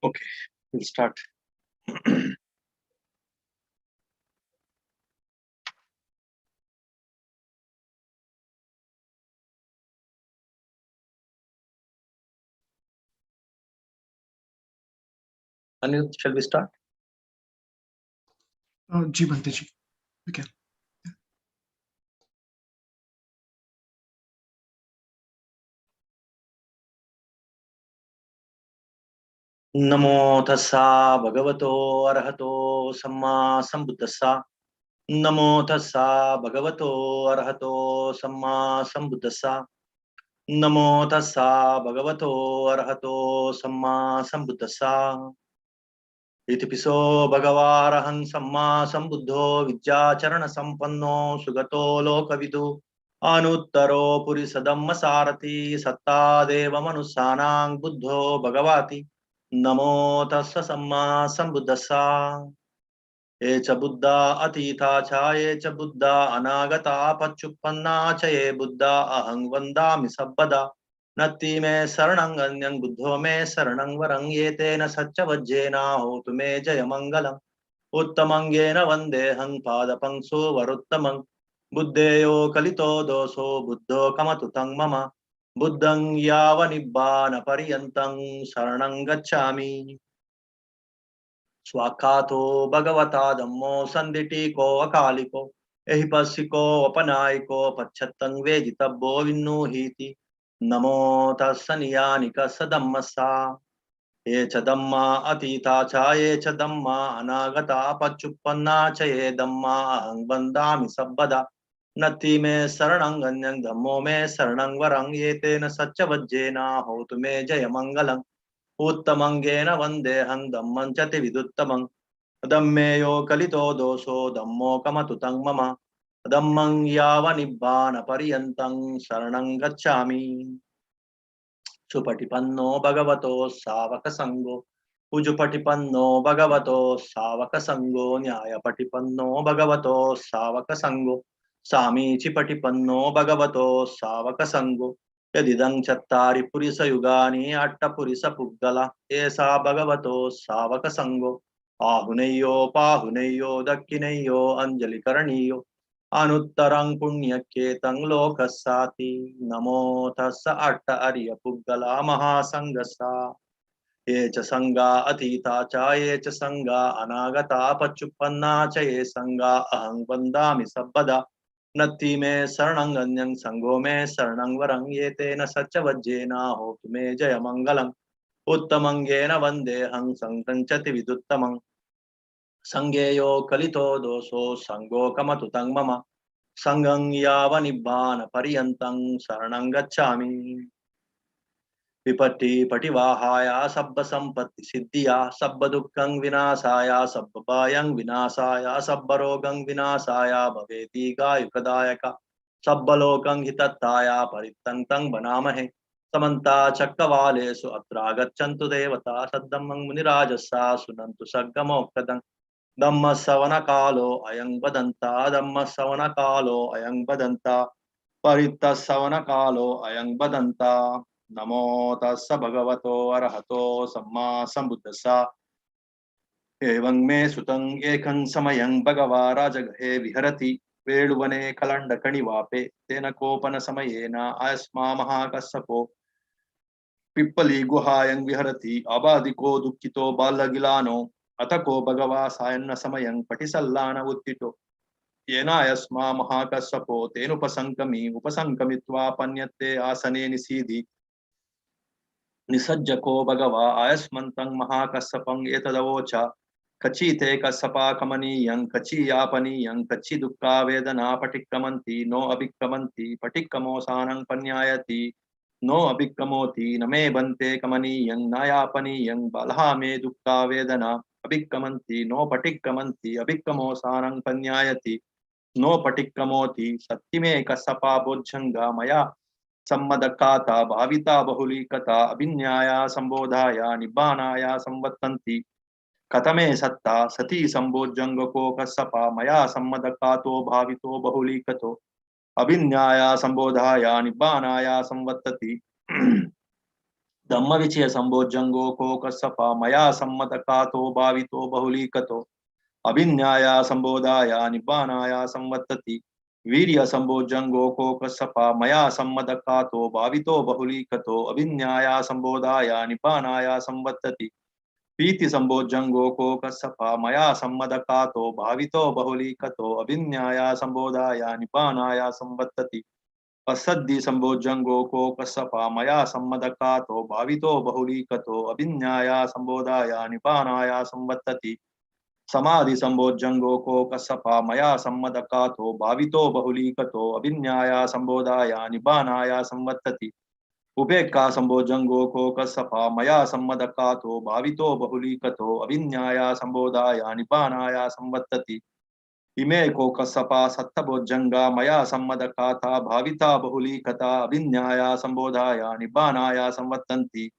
Okay, we'll start. Anirudh, shall we start? जी बनते जी, ठीक है। नमो तस्सा भगवतो अरहतो सम्मा संबुद्धस्सा। नमो तस्सा भगवतो अरहतो सम्मा संबुद्धस्सा। नमो तस्सा भगवतो अरहतो सम्मा संबुद्धस्सा। इतिपिसो भगवारहं सम्मा संबुद्धो विद्याचरण संपन्नो सुगतो लोकविदु अनुत्तरो पुरिसदम्म सारथि सत्ता देव मनुष्यानां बुद्धो भगवाति। नमो तस्स सम्मा संबुद्धस्सा। ये च बुद्धा अतीता च ये च बुद्धा अनागता पच्चुपन्ना च ये बुद्धा अहं वन्दामि सब्बदा। नत्ति मे शरणं अन्यं बुद्धो मे शरणं वरं ये तेन सच्चवज्जेन होतु मे जयमङ्गलम्। उत्तमङ्गेन वन्देऽहं पादपंसो वरोत्तमं। बुद्धेयो कलितो दोषो बुद्धो कमतु तं मम। बुद्धं यावनिब्बानपर्यन्तं शरणं गच्छामि। स्वाखातो भगवता धम्मो संदिटिको अकालिको एहिपस्सिको अपनायको पच्छत्तं वेदितव्यो विन्नुहीति। नमो तस्सनियानिक सदम्मसा। ये च धम्मा अतीता च ये च धम्मा अनागता पच्चुपन्ना च ये धम्मा अहं वन्दामि सब्बदा। नत्ति मे शरणं अन्यं धम्मो मे शरणं वरं ये तेन सच्चवज्जेन होतु मे जयमङ्गलम्। उत्तमङ्गेन वन्देऽहं धम्मं च विदुत्तमं। धम्मेयो कलितो दोषो धम्मो कमतु तं मम। धम्मं यावनिब्बानपर्यन्तं शरणं गच्छामि। सुपटिपन्नो भगवतो सावकसङ्गो उजुपटिपन्नो भगवतो सावकसङ्गो न्यायपटिपन्नो भगवतो सावकसङ्गो सामीचिपटिपन्नो भगवतो सावकसङ्गो। यदिदं चत्तारि पुरिसयुगानि अट्टपुरिसपुग्गला एषा भगवतो सावकसङ्गो। आहुनय्यो पाहुनय्यो दक्षिणय्यो अञ्जलिकरणीयो अनुत्तरं पुण्यकेतं लोकस्साति। नमो तस्स अट्ट अर्य पुग्गला महासंगसा। ये च संगा अतीता च ये च संगा अनागता पच्चुपन्ना च ये संगा अहं वन्दामि सब्बदा। नत्ति मे शरणं अन्यं संगो मे शरणं वरं ये तेन सच्चवज्जेन होतु मे जयमङ्गलम्। उत्तमङ्गेन वन्देऽहं संघं च विदुत्तमम्। संज्ञेयो कलितो दोषो संगो कमतु तं मम। संगं यावनिब्बानपर्यन्तं शरणं गच्छामि। विपत्ति पटिवाहाय सब्ब संपत्ति सिद्धिया सब्ब दुःखं विनाशाय सब्ब भयं विनाशाय सब्ब रोगं विनाशाय भवेति गायुकदायक। सब्ब लोकं हितत्ताय परित्तं बनामहे। समन्ता चक्रवालेषु अत्रागच्छन्तु देवता सद्धम्मं मुनिराजसा सुनन्तु सग्गमोक्तदं। धम्म सवन कालो अयं वदन्ता धम्म सवन कालो अयं वदन्ता परित्त सवन कालो अयं वदन्ता। नमो तस्स भगवतो अरहतो सम्मा संबुद्धस्सा। एवं मे सुतं एकं समयं भगवा राजगृहे विहरति वेळुवने कलण्डकणिवापे तेन कोपन समयेन अस्मा महाकස්සपो पिप्पली गुहायं विहरति अबाधिको दुःखितो बालगिलानो अतको भगवा सायन्न समयं पटिसल्लान उत्थितो येनायस्मा महाकස්සपो तेनुपसंकमी उपसंकमित्वा पन्यते आसने निसीदि निसज्जको भगवा आयस्मन्तं महाकස්සपं एतदवोच कचीते कස්සपा कमनीयं कचीयापनीयं कची दुःखा वेदना पटिक्कमन्ति नो अभिक्कमन्ति पटिक्कमोसानं पन्यायति नो अभिक्कमोति न मे बन्ते कमनीयं नायापनीयं बलहा मे दुःखा वेदना अभिक्कमन्ति नो पटिक्कमन्ति अभिक्कमोसानं पन्यायति नो पटिक्कमोति। सत्तिमे कස්සपा बोज्झंगा मया सम्मदकाता भाविता बहुलीकता अभिन्याया संबोधाया निब्बानाया संवत्तन्ति। कथमे सत्ता सती संबोजंगको कස්සपा मया सम्मदकातो भावितो बहुलीकतो अभिन्याया संबोधाया निब्बानाया संवत्तति। धम्म विचय संभोजंगो को कस्सपा मया सम्मतकातो भावितो बहुलीकतो अभिन्याया संबोधाया निब्बानाया संवर्तति वीर्य संभोजंगो को कस्सपा मया सम्मतकातो भावितो बहुलीकतो अभिन्याया संबोधाया निब्बानाया संवर्तति पीति संभोजंगो को कस्सपा मया सम्मतकातो भावितो बहुलीकतो अभिन्याया संबोधाया निब्बानाया संवर्तति पसद्धि संभोजंगो को कस्सपा मया सम्मदकातो भावितो बहुलीकतो अभिन्याया संबोधाया निपानाया संवर्तति समाधि संभोजंगो को कस्सपा मया सम्मदकातो भावितो बहुलीकतो अभिन्याया संबोधाया निपानाया संवर्तति उपेक्खा संभोजंगो को कस्सपा मया सम्मदकातो भावितो बहुलीकतो अभिन्याया संबोधाया निपानाया संवर्तति इमे को कस्सपा सत्तभोजंगा मया सम्मदकाता भाविता बहुलीकता अभिन्याया संबोधाया निब्बानाया संवर्तन्ति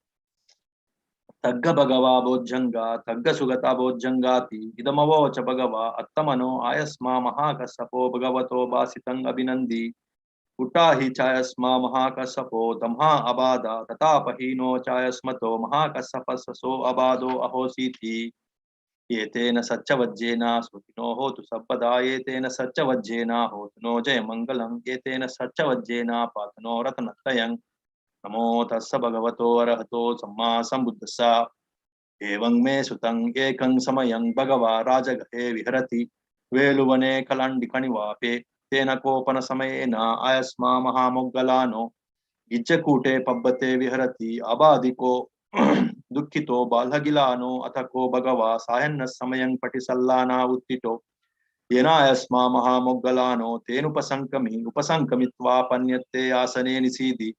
तग्ग भगवा भोजंगा तग्ग सुगता भोजंगाति इदमवोच भगवा अत्तमनो आयस्मा महाकस्सपो भगवतो भासितं अभिनंदी उटा हि चायस्मा महाकस्सपो तम्हा अबादा तथापहीनो चायस्मतो महाकस्सपस्सो अबादो अहोसीति एतेन सच्चवज्जेन सुखिनो होतु सर्वदा एतेन सच्चवज्जेन होतु नो जय मंगलम एतेन सच्चवज्जेन पातनो रत्नत्रयं नमो तस्स भगवतो अरहतो सम्मा सम्बुद्धस्स एवं मे सुतं एकं समयं भगवा राजगहे विहरति वेलुवने कलंडिकनिवापे तेन कोपन समयेन आयस्मा महामोग्गलानो गिज्जकूटे पब्बते विहरति अबाधिको दुःखितो बालहगिलानो अथको भगवा सायन्न समयं पटिसल्लाना उत्थितो येनायस्मा महामोग्गलानो तेनुपसंकमि उपसंकमित्वा पन्यत्ते आसने निसीदि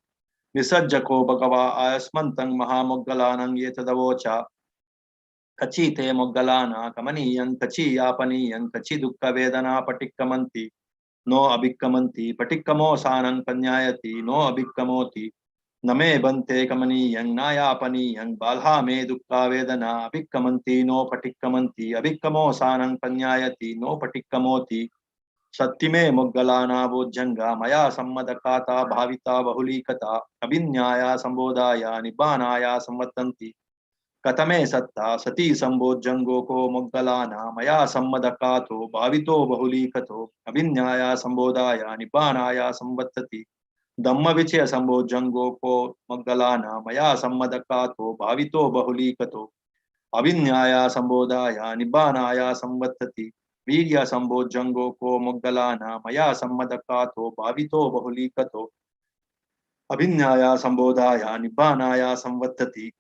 निसज्जको भगवा आयस्मन्तं महामोग्गलानं एतदवोचा कचीते मोग्गलाना कमनीयं कचीयापनीयं कचि दुःखवेदना पटिक्कमन्ति नो अभिक्कमन्ति पटिक्कमोसानं पन्यायति नो अभिक्कमोति न मे बन्ते कमनीयं नायापनीयं बाल्हा मे दुःखा वेदना अभिक्कमन्ति नो पटिक्कमन्ति अभिक्कमोसानं पन्यायति नो पटिक्कमोति सत्तिमे मोग्गलाना भोज्जंगा मया सम्मदकाता भाविता बहुलीकता अभिन्याया संबोधाया निब्बानाया संवर्तन्ति कतमे सत्ता सती संभोजंगो को मोग्गलाना मया सम्मदकातो भावितो बहुलीकतो अभिन्याया संबोधाया निब्बानाया संवर्तति धम्म विचय संभोजंगो को मोग्गलाना मया सम्मदकातो भावितो बहुलीकतो अभिन्याया संबोधाया निब्बानाया संवर्तति वीर्य संभोजंगो को मोग्गलाना मया सम्मदकातो भावितो बहुलीकतो अभिन्याया संबोधाया निब्बानाया संवर्तति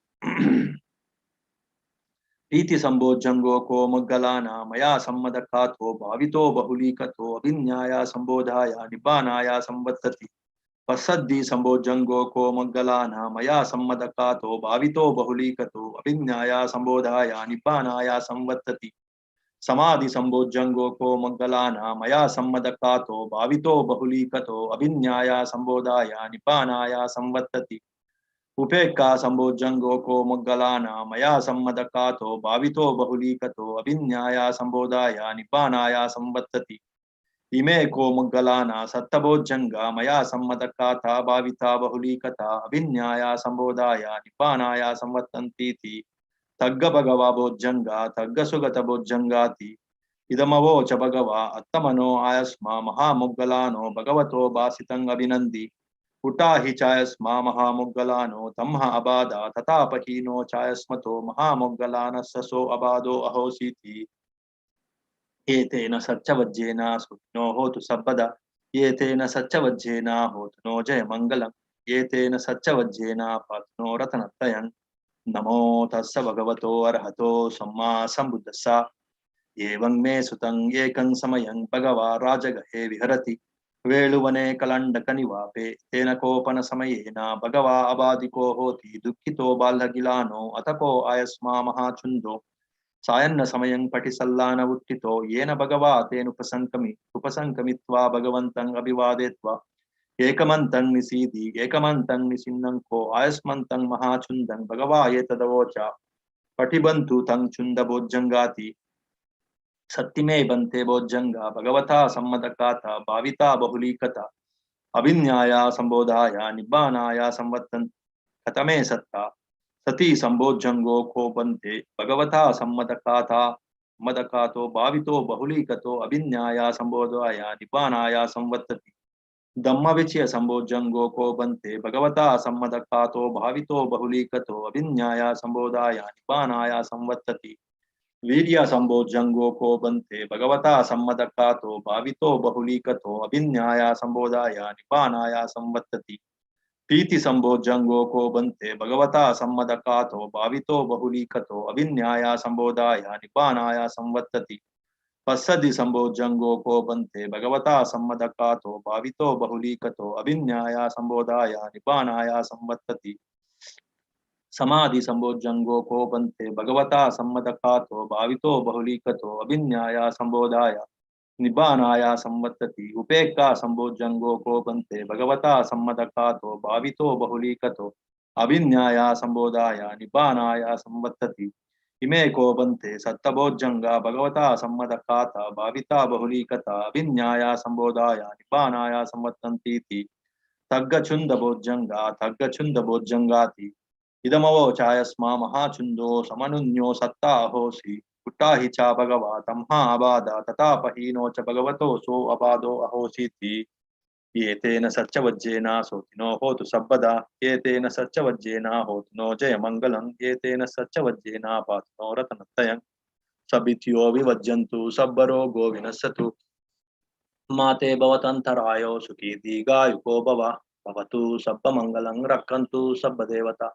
प्रीति संभोजंगो को मोग्गलाना मया सम्मदकातो भावितो बहुलीकतो अभिन्याया संबोधाया निब्बानाया संवर्तति पसद्धि संभोजंगो को मोग्गलाना मया सम्मदकातो भावितो बहुलीकतो अभिन्याया संबोधाया निब्बानाया संवर्तति समाधि संभोजंगो को मोग्गलाना मया सम्मदकातो भावितो बहुलीकतो अभिन्याया संबोधाया निब्बानाया संवर्तति उपेक्खा संभोजंगो को मोग्गलाना मया सम्मदकातो भावितो बहुलीकतो अभिन्याया संबोधाया निब्बानाया संवर्तति इमे को मोग्गलाना सत्तभोजंगा मया सम्मदकाता भाविता बहुलीकता अभिन्याया संबोधाया निब्बानाया संवर्तन्तीति तग्ग भगवा भोजंगा तग्ग सुगत भोजंगाति इदमवोच भगवा अत्तमनो आयस्मा महामोग्गलानो भगवतो भासितं अभिनंदी उटा हि चायस्मा महामोग्गलानो तम्ह अबादा तथापहीनो चायस्मतो महामोग्गलानस्सो अबादो अहोसीति एतेन सच्चवज्जेन सुखिनो होतु सर्वदा एतेन सच्चवज्जेन होतु नो जय मंगलम् एतेन सच्चवज्जेन पातु नो रत्नत्रयं नमो तस्स भगवतो अरहतो सम्मा सम्बुद्धस्स एवं मे सुतं एकं समयं भगवा राजगहे विहरति वेलुवने कलंडकनिवापे तेन कोपन समयेन भगवा अबाधिको होति दुःखितो बालहगिलानो अतको आयस्मा महाचुन्दो सायन्न समयं पटिसल्लान उत्थितो येन भगवा तेनुपसंकमित्वा भगवन्तं अभिवादयित्वा एकमन्तं निसीदि एकमन्तं निसिन्नं को आयस्मन्तं महाचुन्दं भगवा एतदवोचा पटिबन्तु तं चुन्द भोज्जंगाति सत्तिमे बन्ते भोज्जंगा भगवता सम्मदकाता भाविता बहुलीकता अभिन्याया संबोधाया निब्बानाया संवर्तन्ति कतमे सत्ता Sati Sambodjango ko bante Bhagavata Sammadakatha Madakato Bhavito Bahulikato Abhinyaya Sambodhaya Nibanaya Samvattati Dhamma Vichya Sambodjango ko bante Bhagavata Sammadakato Bhavito Bahulikato Abhinyaya Sambodhaya Nibanaya Samvattati Virya Sambodjango ko bante Bhagavata Sammadakato Bhavito Bahulikato Abhinyaya Sambodhaya Nibanaya Samvattati Piti Sambodjango ko bante Bhagavata Sammadakato Bhavito Bahulikato Abhinyaya Sambodhaya Nibanaya Samvattati Passadi Sambodjango ko bante Bhagavata Sammadakato Bhavito Bahulikato Abhinyaya Sambodhaya Nibanaya Samvattati Samadhi Sambodjango ko bante Bhagavata Sammadakato Bhavito Bahulikato Abhinyaya Sambodhaya Nibanaya Samvattati Upeka Sambodjango ko bante Bhagavata Sammadakato Bhavito Bahulikato Abhinyaya Sambodhaya Nibanaya Samvattati Ime ko bante Sattabodjanga Bhagavata Sammadakata Bhavita Bahulikata Abhinyaya Sambodhaya Nibanaya Samvattanti Taggachunda Bodjanga Taggachunda Bodjangati Idamavo Chayasma Mahachundo Samanunyo Satta Ahosi Uttahi cha Bhagava Tamha Abada Tatapahino cha Bhagavato So Abado Ahositi Yetena Satchavajjena Sotino Hotu Sabbada Yetena Satchavajjena Hotino Jaya Mangalam Yetena Satchavajjena Patino Ratanatayam Sabityo Vivajjantu Sabbaro Govinasatu Mate Bhavatantarayo Sukhi Digaayuko Bhava Bhavatu Sabba Mangalam Rakkantu Sabba Devata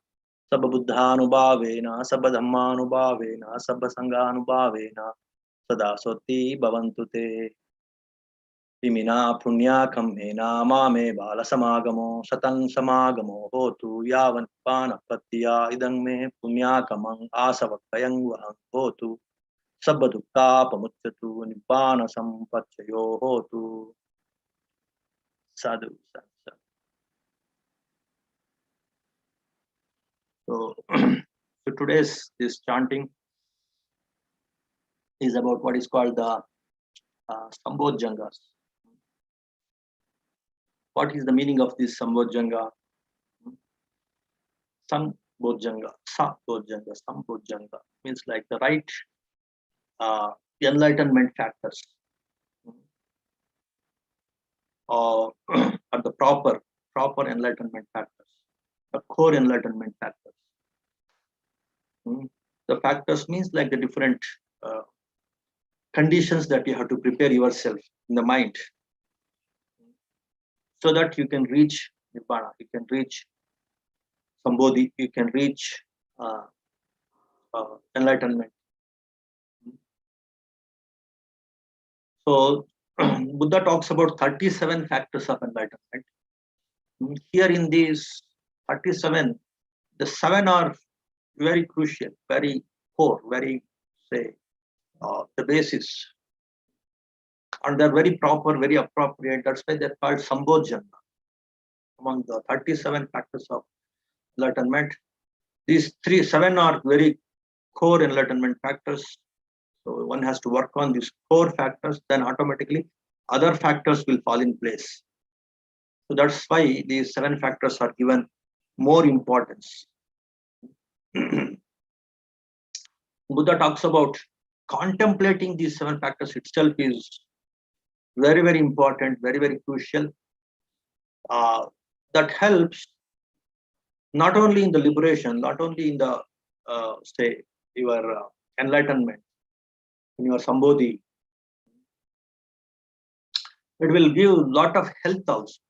Sabba Buddhanubhavena Sabba Dhammanubhavena Sabba Sanghanubhavena Sada Soti Bhavantu Te Imina Punya Kamena Mame Bala Samagamo Satang Samagamo Hotu Yavan Panapatya Idang Me Punya Kamang Asavakayang Vahang Hotu Sabba Dukka Pamutyatu Nibbana Sampachayo Hotu Sadhu, sadhu, sadhu. So today's this chanting is about what is called the Sambodjangas. What is the meaning of this Sambodjanga? Sambodjanga, Sambodjanga means like the right enlightenment factors, or the proper enlightenment factors, the core enlightenment factors. The factors means like the different conditions that you have to prepare yourself in the mind so that you can reach Nibbana, you can reach Sambodhi, you can reach enlightenment. So Buddha talks about 37 factors of enlightenment. Here in these 37, the 7 are very crucial, very core, very, say, the basis. And they're very proper, very appropriate. That's why they're called Sambodjana. Among the 37 factors of enlightenment, these 7 are very core enlightenment factors. So one has to work on these core factors, then automatically other factors will fall in place. So that's why these 7 factors are given more importance. Buddha talks about contemplating these 7 factors itself is very, very important, very, very crucial. That helps not only in the liberation, not only in the, say, your enlightenment, in your Sambodhi. It will give a lot of health also.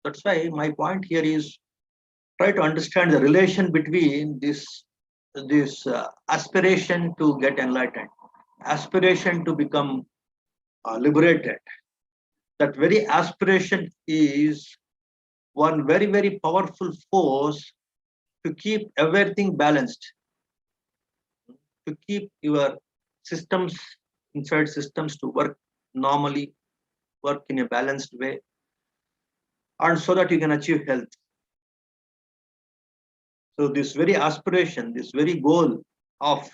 That's why my point here is try to understand the relation between this aspiration to get enlightened, aspiration to become liberated. That very aspiration is one very, very powerful force to keep everything balanced, to keep your systems, inside systems to work normally, work in a balanced way, and so that you can achieve health. So this very aspiration, this very goal of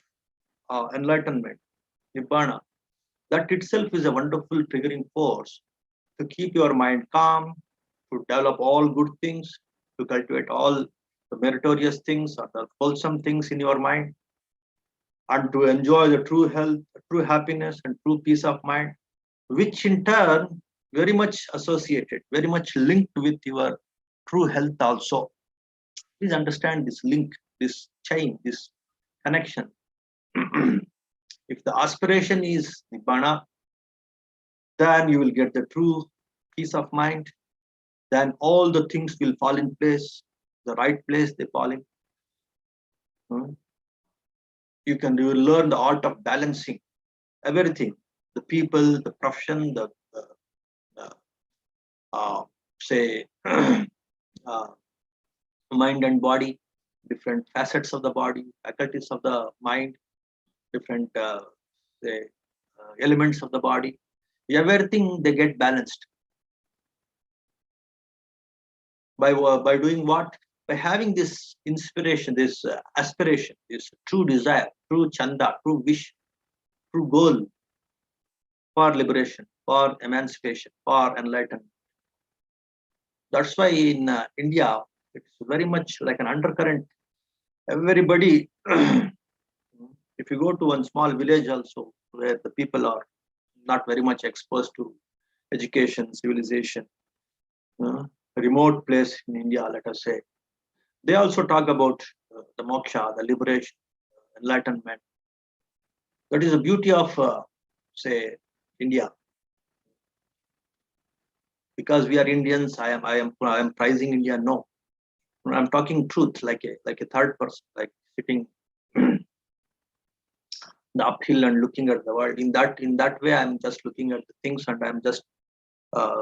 enlightenment, Nibbana, that itself is a wonderful triggering force to keep your mind calm, to develop all good things, to cultivate all the meritorious things or the wholesome things in your mind, and to enjoy the true health, true happiness, and true peace of mind, which in turn very much associated, very much linked with your true health also. Please understand this link, this chain, this connection. If the aspiration is Nibbana, then you will get the true peace of mind. Then all the things will fall in place, the right place they fall in. You will learn the art of balancing everything, the people, the profession, the say mind and body, different facets of the body, faculties of the mind, different say, elements of the body. Everything they get balanced by doing what? By having this inspiration, this aspiration, this true desire, true chanda, true wish, true goal for liberation, for emancipation, for enlightenment. That's why in India, it's very much like an undercurrent. Everybody, if you go to one small village also, where the people are not very much exposed to education, civilization, remote place in India, let us say, they also talk about the moksha, the liberation, enlightenment. That is the beauty of, say, India. Because we are Indians, I am prizing India. No, I'm talking truth, like a third person, like sitting the uphill and looking at the world. In that way, I'm just looking at the things, and I'm just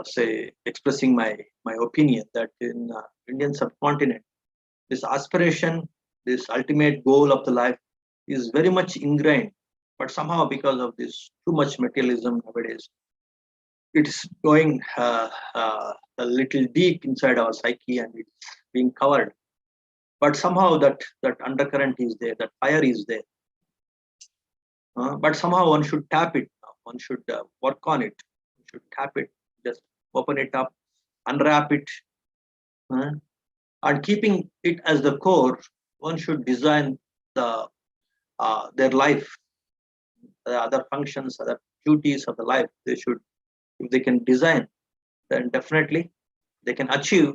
say expressing my opinion that in Indian subcontinent, this aspiration, this ultimate goal of the life is very much ingrained. But somehow, because of this too much materialism nowadays, it's going a little deep inside our psyche, and it's being covered. But somehow that undercurrent is there, that fire is there. But somehow one should tap it. One should work on it. One should tap it. Just open it up, unwrap it, and keeping it as the core. One should design their life, the other functions, other duties of the life. They should, if they can design, then definitely they can achieve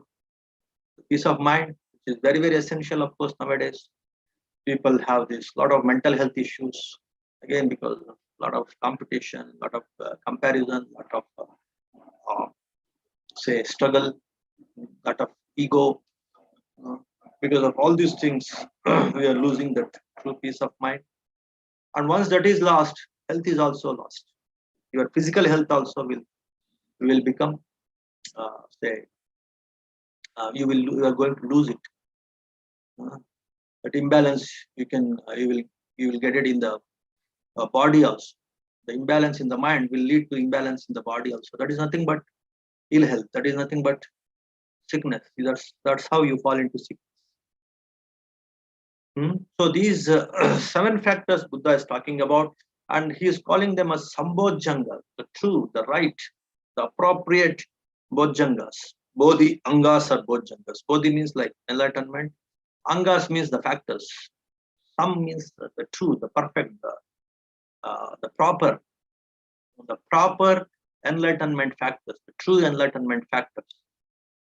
peace of mind, which is very, very essential, of course. Nowadays people have this lot of mental health issues, again because of a lot of competition, a lot of comparison, a lot of say struggle, a lot of ego. Because of all these things, we are losing that true peace of mind. And once that is lost, health is also lost. Your physical health also will become say you are going to lose it. That imbalance you will get it in the body also. The imbalance in the mind will lead to imbalance in the body also. That is nothing but ill health. That is nothing but sickness. That's how you fall into sickness. So these 7 factors Buddha is talking about, and he is calling them as sambojjhanga, the true, the right, the appropriate bojjhangas. Bodhi angas or bojjhangas. Bodhi means like enlightenment. Angas means the factors. Sam means the true, the perfect, the proper enlightenment factors, the true enlightenment factors.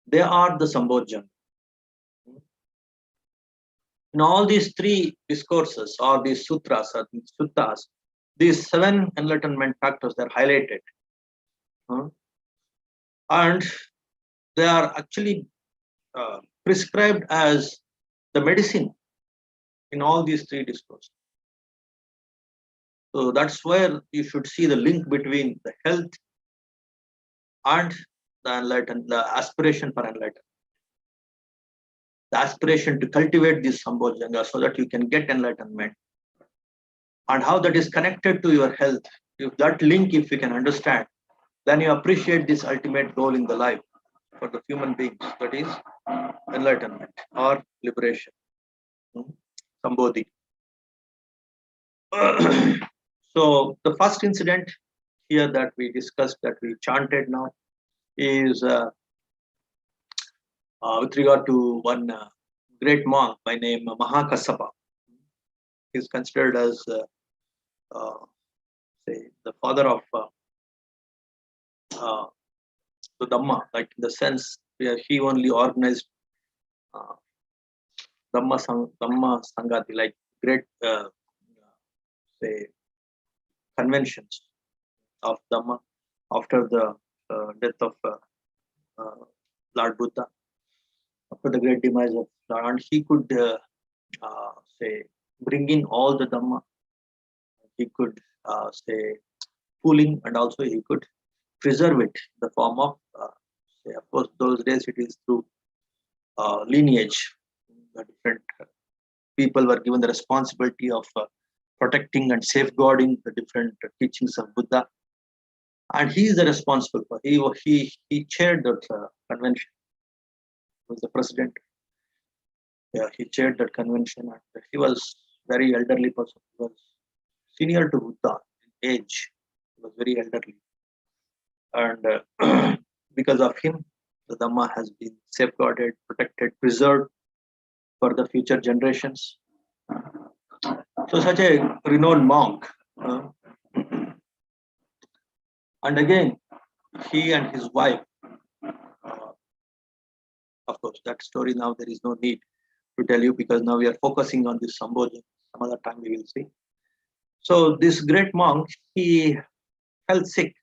They are the sambojjhanga. In all these 3 discourses or these sutras or these suttas, these 7 enlightenment factors are highlighted. And they are actually prescribed as the medicine in all these 3 discourses. So that's where you should see the link between the health and the aspiration for enlightenment. The aspiration to cultivate this sambojjhanga so that you can get enlightenment, and how that is connected to your health. If that link, if you can understand, then you appreciate this ultimate goal in the life for the human beings, that is enlightenment or liberation, sambodhi. So the first incident here that we discussed, that we chanted now, is with regard to one great monk by name Mahakassapa. He is considered as say the father of uh, the Dhamma, like in the sense where he only organized uh, Dhamma Sangati, like great say conventions of Dhamma after the death of uh, Lord Buddha, after the great demise of Lord, and he could say bring in all the Dhamma. He could say pooling, and also he could preserve it in the form of say, of course those days it is through lineage. The different people were given the responsibility of protecting and safeguarding the different teachings of Buddha, and he is the responsible for. He chaired that convention. He was the president. Yeah, he chaired that convention, and he was very elderly person. He was senior to Buddha in age. He was very elderly, and because of him, the Dhamma has been safeguarded, protected, preserved for the future generations. So, such a renowned monk, and again, he and his wife. Of course, that story now there is no need to tell you because now we are focusing on this Sambodhi. Some other time we will see. So, this great monk, he fell sick,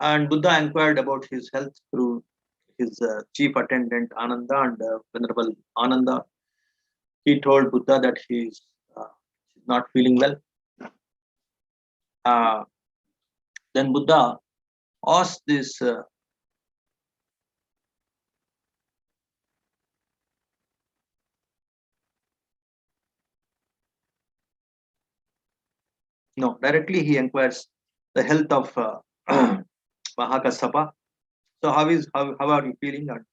and Buddha inquired about his health through his chief attendant Ananda, and Venerable Ananda. He told Buddha that he is not feeling well. Then Buddha asked this no, directly he inquires the health of Mahakassapa. So how are you feeling, and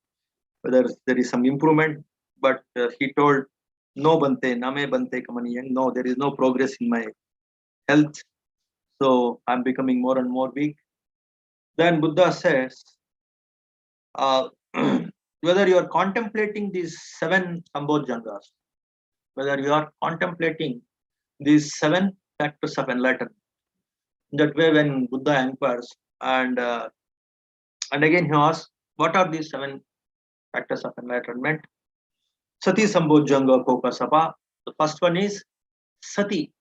whether there is some improvement? But he told, no bante, name bante kamaniyang. No, there is no progress in my health. So I'm becoming more and more weak. Then Buddha says, whether you are contemplating these 7 Sambodjangas, whether you are contemplating these 7 factors of enlightenment. That way, when Buddha inquires, and again he asks, what are these 7 factors of enlightenment? Sati Sambodjanga Kokasapa. The first one is Sati,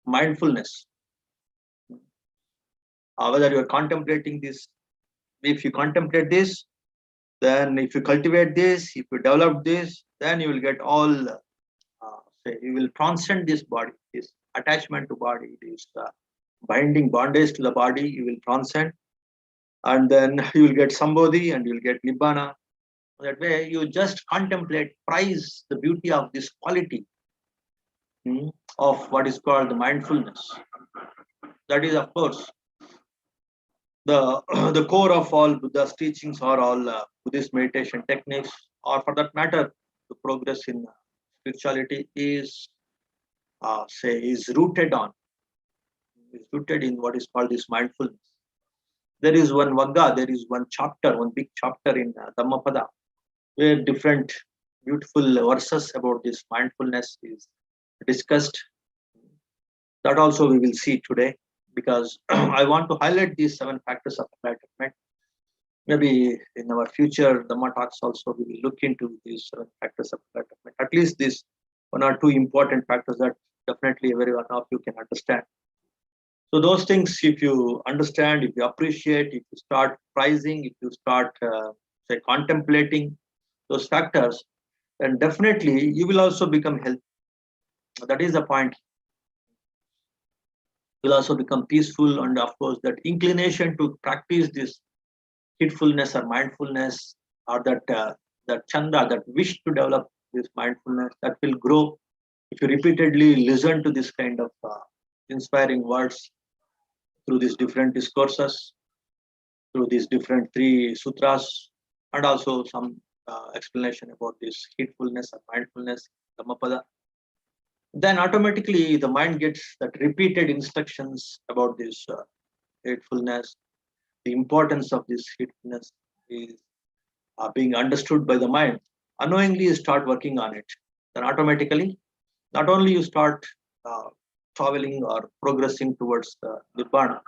mindfulness. Whether you are contemplating this, if you contemplate this, then if you cultivate this, if you develop this, then you will get all, say, you will transcend this body, this attachment to body, this bondage to the body, you will transcend, and then you will get Sambodhi and you will get Nibbana. That way, you just contemplate, prize the beauty of this quality of what is called the mindfulness. That is, of course, the the core of all Buddha's teachings, or all Buddhist meditation techniques, or for that matter, the progress in spirituality is rooted in what is called this mindfulness. There is one Vagga, there is one chapter, one big chapter in Dhammapada, where different beautiful verses about this mindfulness is discussed. That also we will see today, because I want to highlight these 7 factors of enlightenment. Maybe in our future Dhamma talks also we will look into these 7 factors of enlightenment. At least these 1 or 2 important factors that definitely every one of you can understand. So those things, if you understand, if you appreciate, if you start prizing, if you start say contemplating those factors, then definitely you will also become healthy. That is the point. You will also become peaceful, and of course that inclination to practice this heedfulness or mindfulness, or that chanda, that wish to develop this mindfulness, that will grow if you repeatedly listen to this kind of inspiring words through these different discourses, through these different 3 sutras, and also some explanation about this heedfulness and mindfulness, Dhammapada. Then automatically the mind gets that repeated instructions about this heedfulness. The importance of this heedfulness is being understood by the mind, unknowingly you start working on it, then automatically, not only you start traveling or progressing towards the Nibbana,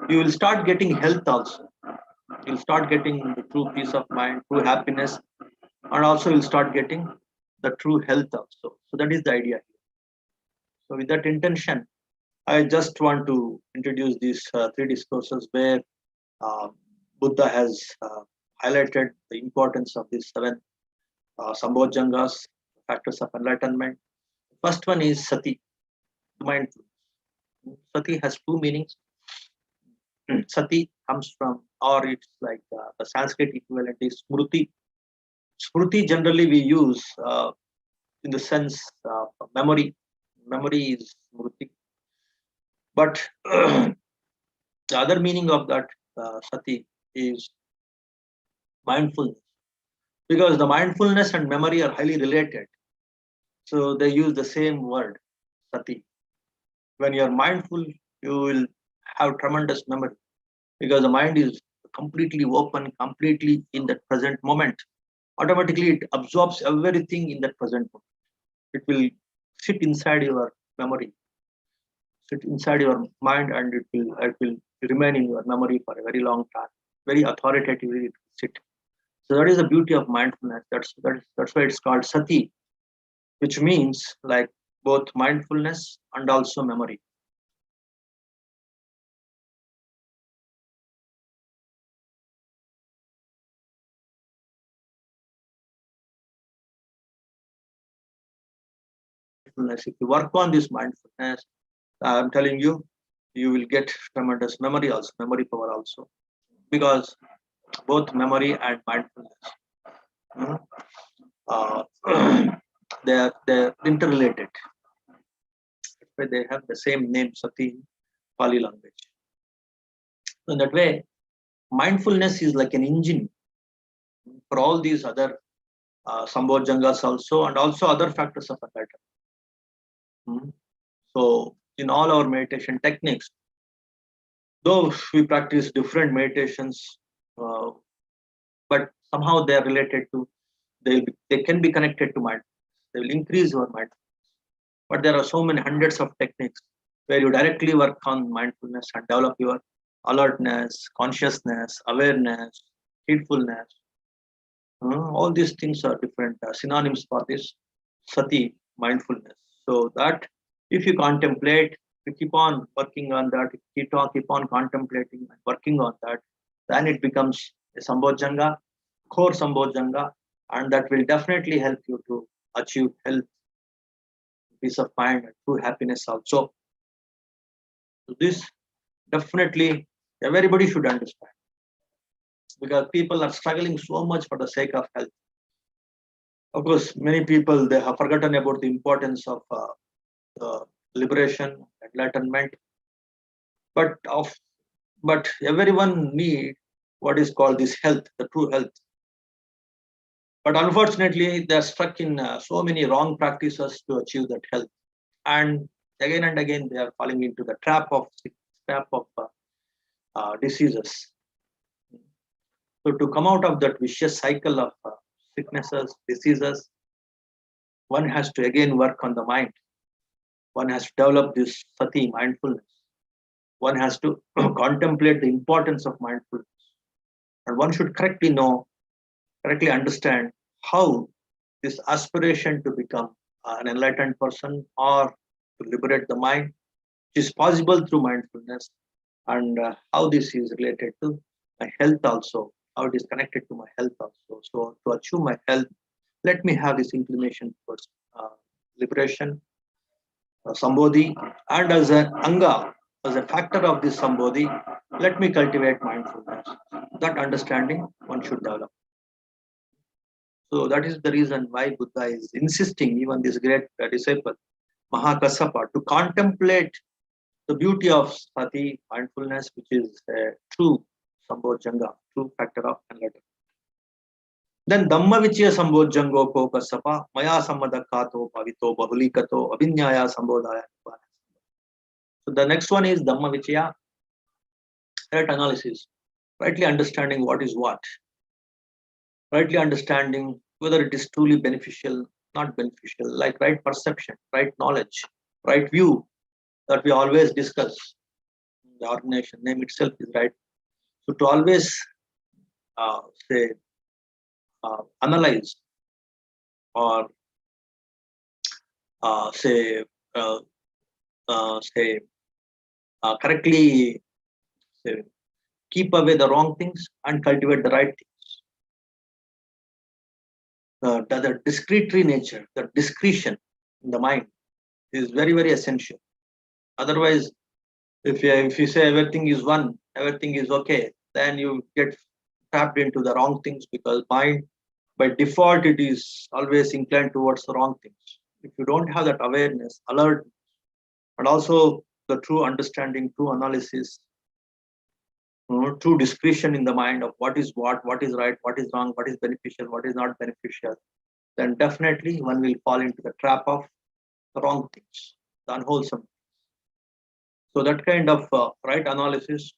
you will start getting health also. You'll start getting the true peace of mind, true happiness, and also you'll start getting the true health also. So that is the idea here. So with that intention, I just want to introduce these three discourses where uh, Buddha has highlighted the importance of these seven Sambodjangas, factors of enlightenment. First one is sati, mindfulness. Sati has two meanings. Sati comes from, or it's like the Sanskrit equivalent is smruti. Smruti generally we use in the sense of memory. Memory is smruti. But the other meaning of that sati is mindfulness. Because the mindfulness and memory are highly related. So they use the same word, sati. When you are mindful, you will have tremendous memory because the mind is completely open, completely in that present moment. Automatically, it absorbs everything in that present moment. It will sit inside your memory, sit inside your mind, and it will remain in your memory for a very long time. Very authoritatively, it will sit. So that is the beauty of mindfulness. That's why it's called sati, which means like both mindfulness and also memory. If you work on this mindfulness, I'm telling you, you will get tremendous memory also, memory power also, because both memory and mindfulness, mm, uh, they're interrelated. But they have the same name, sati, in Pali language. So in that way, mindfulness is like an engine for all these other sambodjangas also, and also other factors of enlightenment. So in all our meditation techniques, though we practice different meditations, uh, but somehow they are related to, they can be connected to mindfulness. They will increase your mindfulness. But there are so many hundreds of techniques where you directly work on mindfulness and develop your alertness, consciousness, awareness, heedfulness. All these things are different synonyms for this sati, mindfulness. So that if you contemplate, you keep on working on that, keep on contemplating and working on that, then it becomes a sambodjanga, core sambodjanga, and that will definitely help you to achieve health, peace of mind, and true happiness also. So this definitely everybody should understand, because people are struggling so much for the sake of health. Of course, many people, they have forgotten about the importance of liberation, enlightenment, but everyone need what is called this health, the true health. But unfortunately, they are stuck in so many wrong practices to achieve that health, and again they are falling into the trap of diseases. So to come out of that vicious cycle of sicknesses, diseases, one has to again work on the mind. One has to develop this sati, mindfulness. One has to contemplate the importance of mindfulness. And one should correctly know, correctly understand how this aspiration to become an enlightened person or to liberate the mind is possible through mindfulness, and how this is related to my health also, how it is connected to my health also. So to achieve my health, let me have this inclination towards liberation, Sambodhi, and as an anga, as a factor of this Sambodhi, let me cultivate mindfulness. That understanding one should develop. So that is the reason why Buddha is insisting, even this great disciple, Mahakassapa, to contemplate the beauty of sati, mindfulness, which is a true Sambodjanga, true factor of enlightenment. Then Dhamma Vichya Sambodjango ko Kassapa, Maya Sammadakato, Pavito, Bahulikato, Abhinyaya Sambodhaya. So the next one is Dhamma Vichya, right analysis, rightly understanding what is what, rightly understanding whether it is truly beneficial, not beneficial, like right perception, right knowledge, right view that we always discuss. The organization name itself is right. So to always say analyze or say uh, say correctly say, keep away the wrong things and cultivate the right things. The discrete nature, the discretion in the mind is very, very essential. Otherwise, if you say everything is one, everything is okay, then you get tapped into the wrong things, because mind by default it is always inclined towards the wrong things. If you don't have that awareness, alert, and also the true understanding, true analysis, true discretion in the mind of what is right, what is wrong, what is beneficial, what is not beneficial, then definitely one will fall into the trap of the wrong things, the unwholesome. So that kind of right analysis,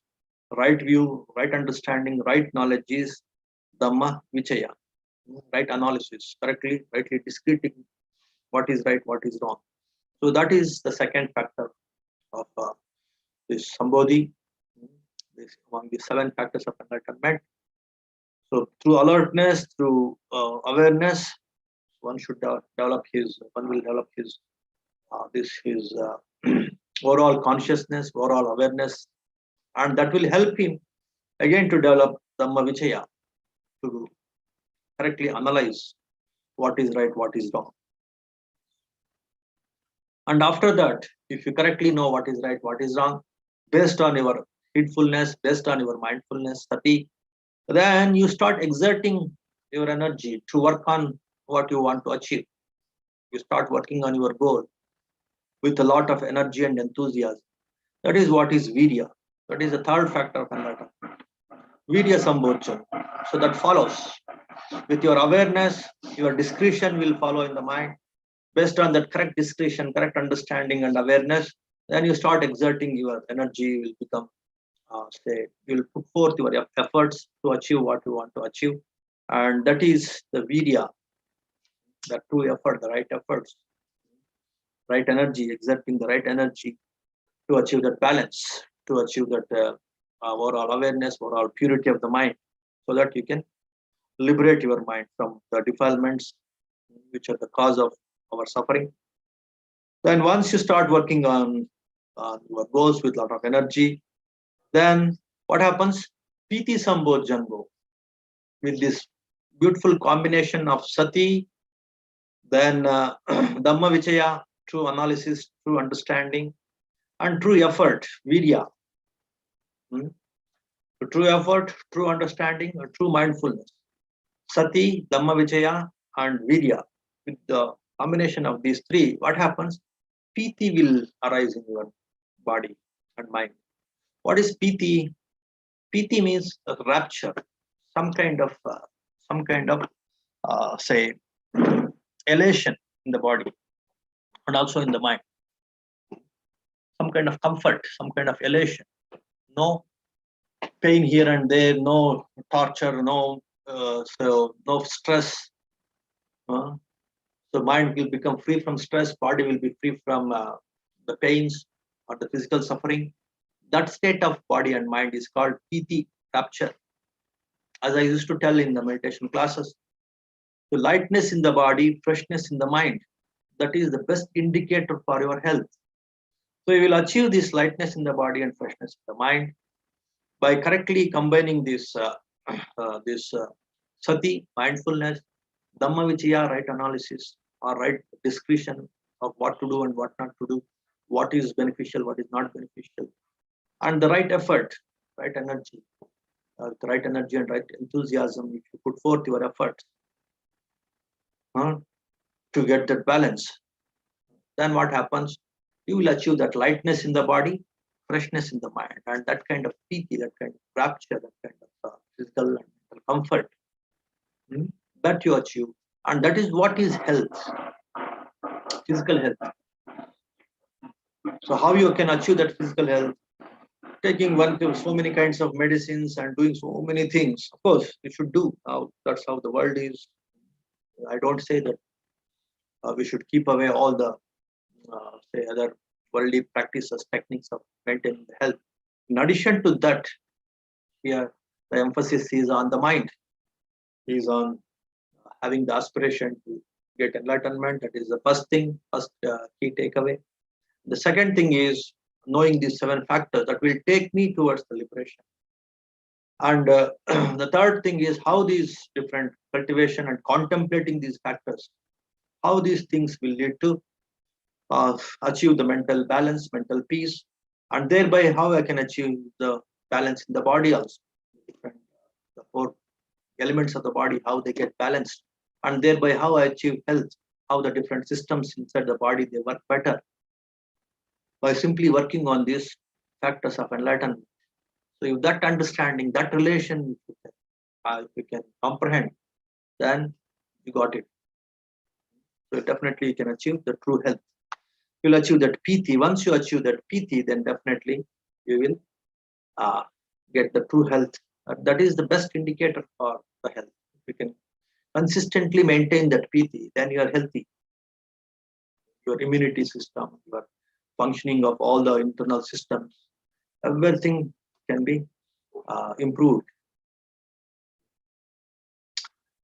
right view, right understanding, right knowledge is Dhamma Vichaya. Right analysis, rightly discreting what is right, what is wrong. So that is the second factor of this Sambodhi, this among the 7 factors of enlightenment. So through alertness, through awareness, one will develop his overall consciousness, overall awareness, and that will help him again to develop Dhamma Vichaya, to correctly analyze what is right, what is wrong. And after that, if you correctly know what is right, what is wrong, based on your heedfulness, based on your mindfulness, sati, then you start exerting your energy to work on what you want to achieve. You start working on your goal with a lot of energy and enthusiasm. That is what is virya. That is the third factor of enlightenment. Virya sambodhan. So that follows. With your awareness, your discretion will follow in the mind. Based on that correct discretion, correct understanding and awareness, then you start exerting your energy, will become, you'll put forth your efforts to achieve what you want to achieve. And that is the virya, the true effort, the right efforts, right energy, exerting the right energy to achieve that balance, to achieve that overall awareness, overall purity of the mind, so that you can liberate your mind from the defilements which are the cause of our suffering. Then once you start working on your goals with a lot of energy, then what happens? Piti Sambodjango, with this beautiful combination of sati, then Dhamma Vichaya, true analysis, true understanding, and true effort, virya. True effort, true understanding, true mindfulness. Sati, Dhamma Vichaya, and virya. With the combination of these three, what happens? Piti will arise in your body and mind. What is piti? Piti means a rapture, some kind of say elation in the body and also in the mind. Some kind of comfort, some kind of elation. No pain here and there, no torture, no stress. So mind will become free from stress, body will be free from the pains or the physical suffering. That state of body and mind is called piti, rapture. As I used to tell in the meditation classes, the lightness in the body, freshness in the mind, that is the best indicator for your health. So you will achieve this lightness in the body and freshness in the mind by correctly combining this sati, mindfulness, Dhamma Vichaya, right analysis, or right discretion of what to do and what not to do, what is beneficial, what is not beneficial, and the right effort, right energy, the right energy and right enthusiasm, if you put forth your efforts to get that balance, then what happens? You will achieve that lightness in the body, freshness in the mind, and that kind of piti, that kind of rapture, that kind of physical and mental comfort that you achieve. And that is what is health, physical health. So how you can achieve that physical health? Taking so many kinds of medicines and doing so many things. Of course, you should do. Now that's how the world is. I don't say that we should keep away all the say other worldly practices, techniques of maintaining the health. In addition to that, here the emphasis is on the mind, is on having the aspiration to get enlightenment. That is the first thing, first key takeaway. The second thing is knowing these 7 factors that will take me towards the liberation. And the third thing is how these different cultivation and contemplating these factors, how these things will lead to achieve the mental balance, mental peace, and thereby how I can achieve the balance in the body also. Different, the 4 elements of the body, how they get balanced, and thereby how I achieve health, how the different systems inside the body they work better by simply working on these factors of enlightenment. So if that understanding, that relation, if you can comprehend, then you got it. So definitely you can achieve the true health. You'll achieve that PT. Once you achieve that PT, then definitely you will get the true health. That is the best indicator for the health. If you can consistently maintain that PT, then you are healthy. Your immunity system, your functioning of all the internal systems, everything can be improved.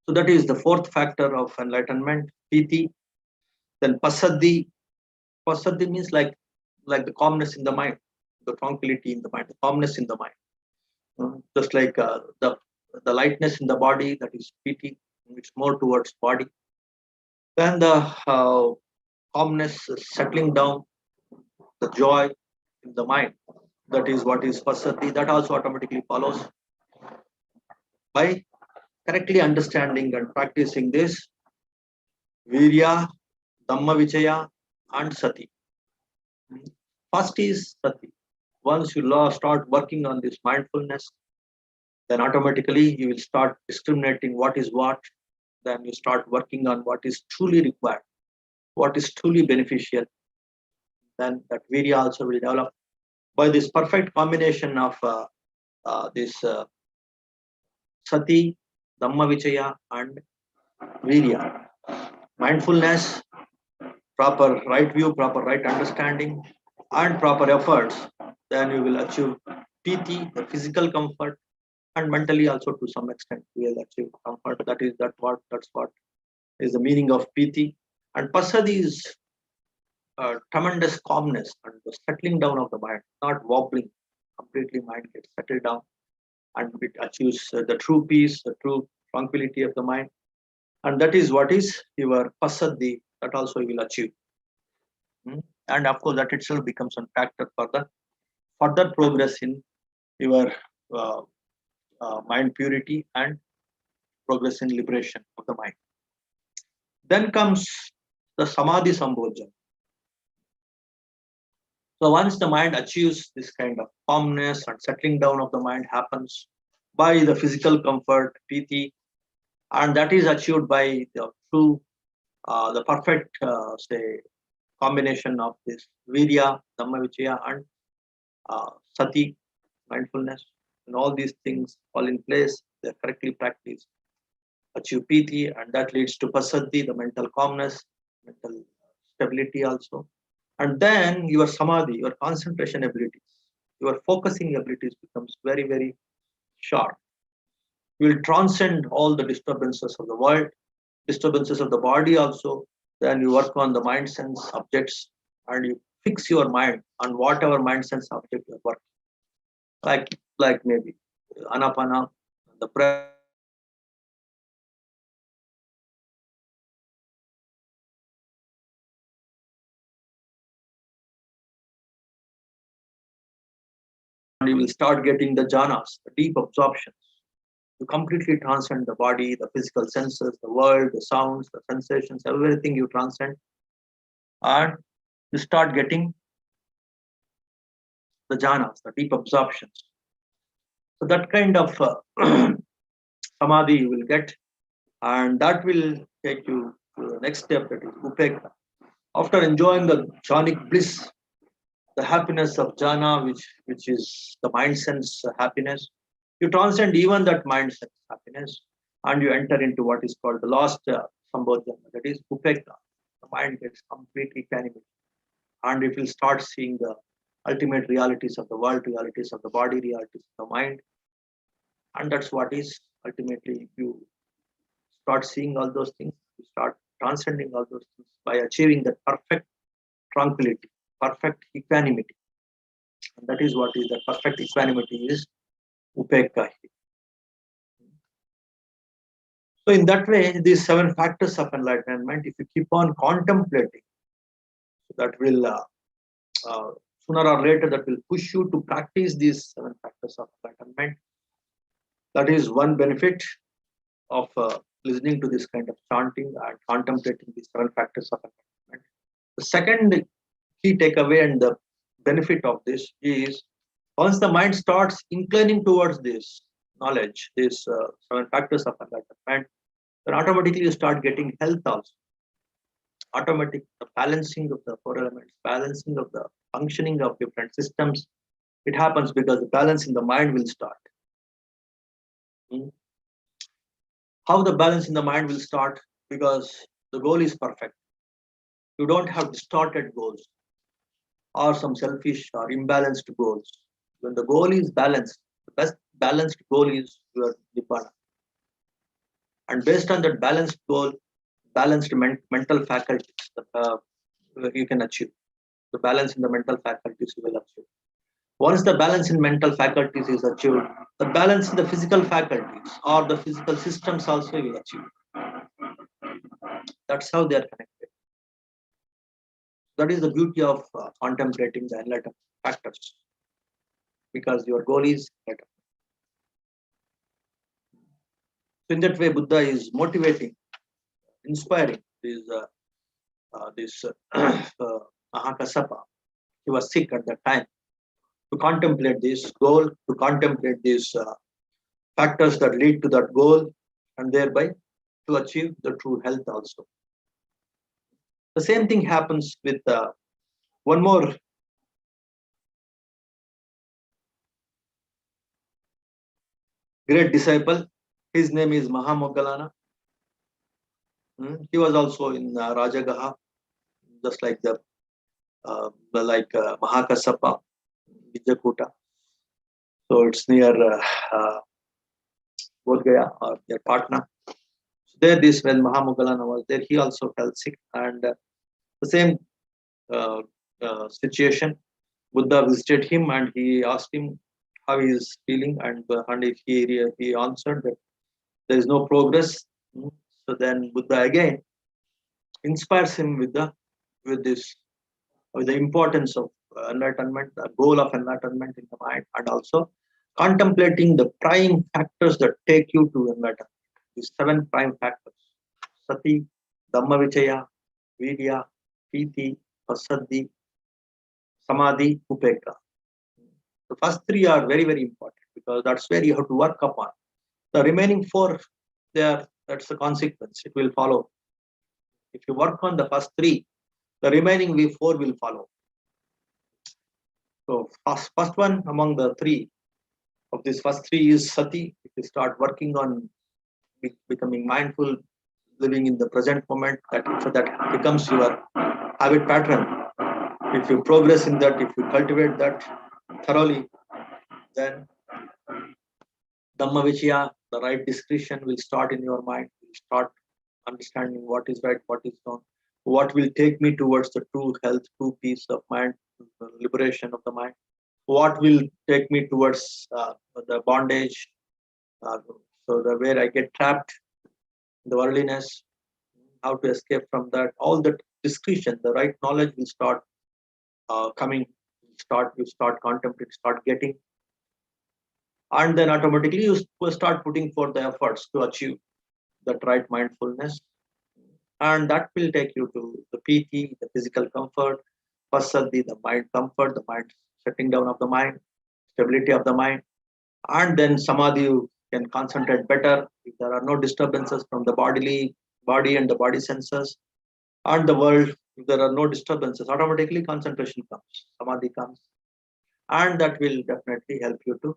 So that is the 4th factor of enlightenment, PT. Then Passaddhi. Passaddhi means like the calmness in the mind, the tranquility in the mind, the calmness in the mind. Just like the lightness in the body, that is PT, it's more towards body. Then the calmness, settling down, the joy in the mind, that is what is Passaddhi. That also automatically follows by correctly understanding and practicing this Virya, Dhamma Vichaya, and Sati. First is Sati. Once you start working on this mindfulness, then automatically you will start discriminating what is what. Then you start working on what is truly required, what is truly beneficial. Then that Virya also will develop by this perfect combination of this Sati, Dhamma Vichaya, and Virya. Mindfulness, proper right view, proper right understanding, and proper efforts, then you will achieve PT, the physical comfort, and mentally also to some extent you will achieve comfort. That's what is the meaning of PT. And Passaddhi is tremendous calmness and the settling down of the mind, not wobbling. Completely mind gets settled down and it achieves the true peace, the true tranquility of the mind. And that is what is your Passaddhi, that also you will achieve. And of course, that itself becomes a factor for the further progress in your mind purity and progress in liberation of the mind. Then comes the Samadhi Sambodjan. So once the mind achieves this kind of calmness and settling down of the mind happens by the physical comfort, PT, and that is achieved by the true, the perfect, say, combination of this Virya, Dhamma Vichaya, and Sati, mindfulness, and all these things fall in place, they're correctly practiced, achieve PT, and that leads to Passaddhi, the mental calmness, mental stability also. And then your Samadhi, your concentration abilities, your focusing abilities becomes very, very sharp. You will transcend all the disturbances of the world, disturbances of the body also. Then you work on the mind sense objects and you fix your mind on whatever mind sense object you work. Like maybe Anapana, the breath. And you will start getting the jhanas, the deep absorptions. You completely transcend the body, the physical senses, the world, the sounds, the sensations, everything you transcend. And you start getting the jhanas, the deep absorptions. So that kind of samadhi you will get, and that will take you to the next step, that is upekha. After enjoying the jhanic bliss, the happiness of jhana, which is the mind sense happiness, you transcend even that mind sense happiness, and you enter into what is called the last Sambodhana, that is upekka. The mind gets complete equanimity and it will start seeing the ultimate realities of the world, realities of the body, realities of the mind. And that's what is ultimately, if you start seeing all those things, you start transcending all those things by achieving that perfect tranquility, perfect equanimity. And that is what is the perfect equanimity is upekka. So in that way, these 7 factors of enlightenment, if you keep on contemplating, that will sooner or later that will push you to practice these 7 factors of enlightenment. That is one benefit of listening to this kind of chanting and contemplating these 7 factors of enlightenment. The second key takeaway and the benefit of this is, once the mind starts inclining towards this knowledge, these 7 factors of enlightenment, then automatically you start getting health also. Automatic the balancing of the 4 elements, balancing of the functioning of different systems, it happens because the balance in the mind will start. How the balance in the mind will start? Because the goal is perfect. You don't have distorted goals or some selfish or imbalanced goals. When the goal is balanced, the best balanced goal is your nibbana. And based on that balanced goal, balanced mental faculties you can achieve. The balance in the mental faculties you will achieve. Once the balance in mental faculties is achieved, the balance in the physical faculties or the physical systems also will achieve. That's how they are connected. That is the beauty of contemplating the enlightenment factors, because your goal is enlightenment. So in that way, Buddha is motivating, inspiring this Mahakasapa. He was sick at that time, to contemplate this goal, to contemplate these factors that lead to that goal, and thereby to achieve the true health also. The same thing happens with one more great disciple. His name is Mahamoggallana. He was also in Rajagaha, just like the Mahakasapa, Vijayakuta. So it's near Bodh Gaya or their partner. So there, when Mahamoggallana was there, he also fell sick, and the same situation. Buddha visited him and he asked him how he is feeling, and he answered that there is no progress. So then Buddha again inspires him with the importance of enlightenment, the goal of enlightenment in the mind, and also contemplating the prime factors that take you to enlightenment. These 7 prime factors: sati, dhammavichaya, vidya, piti, pasaddi, samadhi, upekka. The first 3 are very, very important, because that's where you have to work upon. The remaining 4, that's the consequence. It will follow. If you work on the first 3, the remaining 4 will follow. So first one among the 3 of this first 3 is sati. If you start working on becoming mindful, living in the present moment, that becomes your habit pattern. If you progress in that, if you cultivate that thoroughly, then Dhammavichaya, the right discretion, will start in your mind. You start understanding what is right, what is wrong, what will take me towards the true health, true peace of mind, liberation of the mind, what will take me towards the bondage, where I get trapped, the worldliness, how to escape from that. All that discretion, the right knowledge will start coming. You start contemplating, start getting, and then automatically you will start putting forth the efforts to achieve that right mindfulness, and that will take you to the piti, the physical comfort, pasaddi, the mind comfort, the mind shutting down of the mind, stability of the mind, and then samadhi, you can concentrate better if there are no disturbances from the body and the body senses and the world. If there are no disturbances, automatically concentration comes, samadhi comes, and that will definitely help you to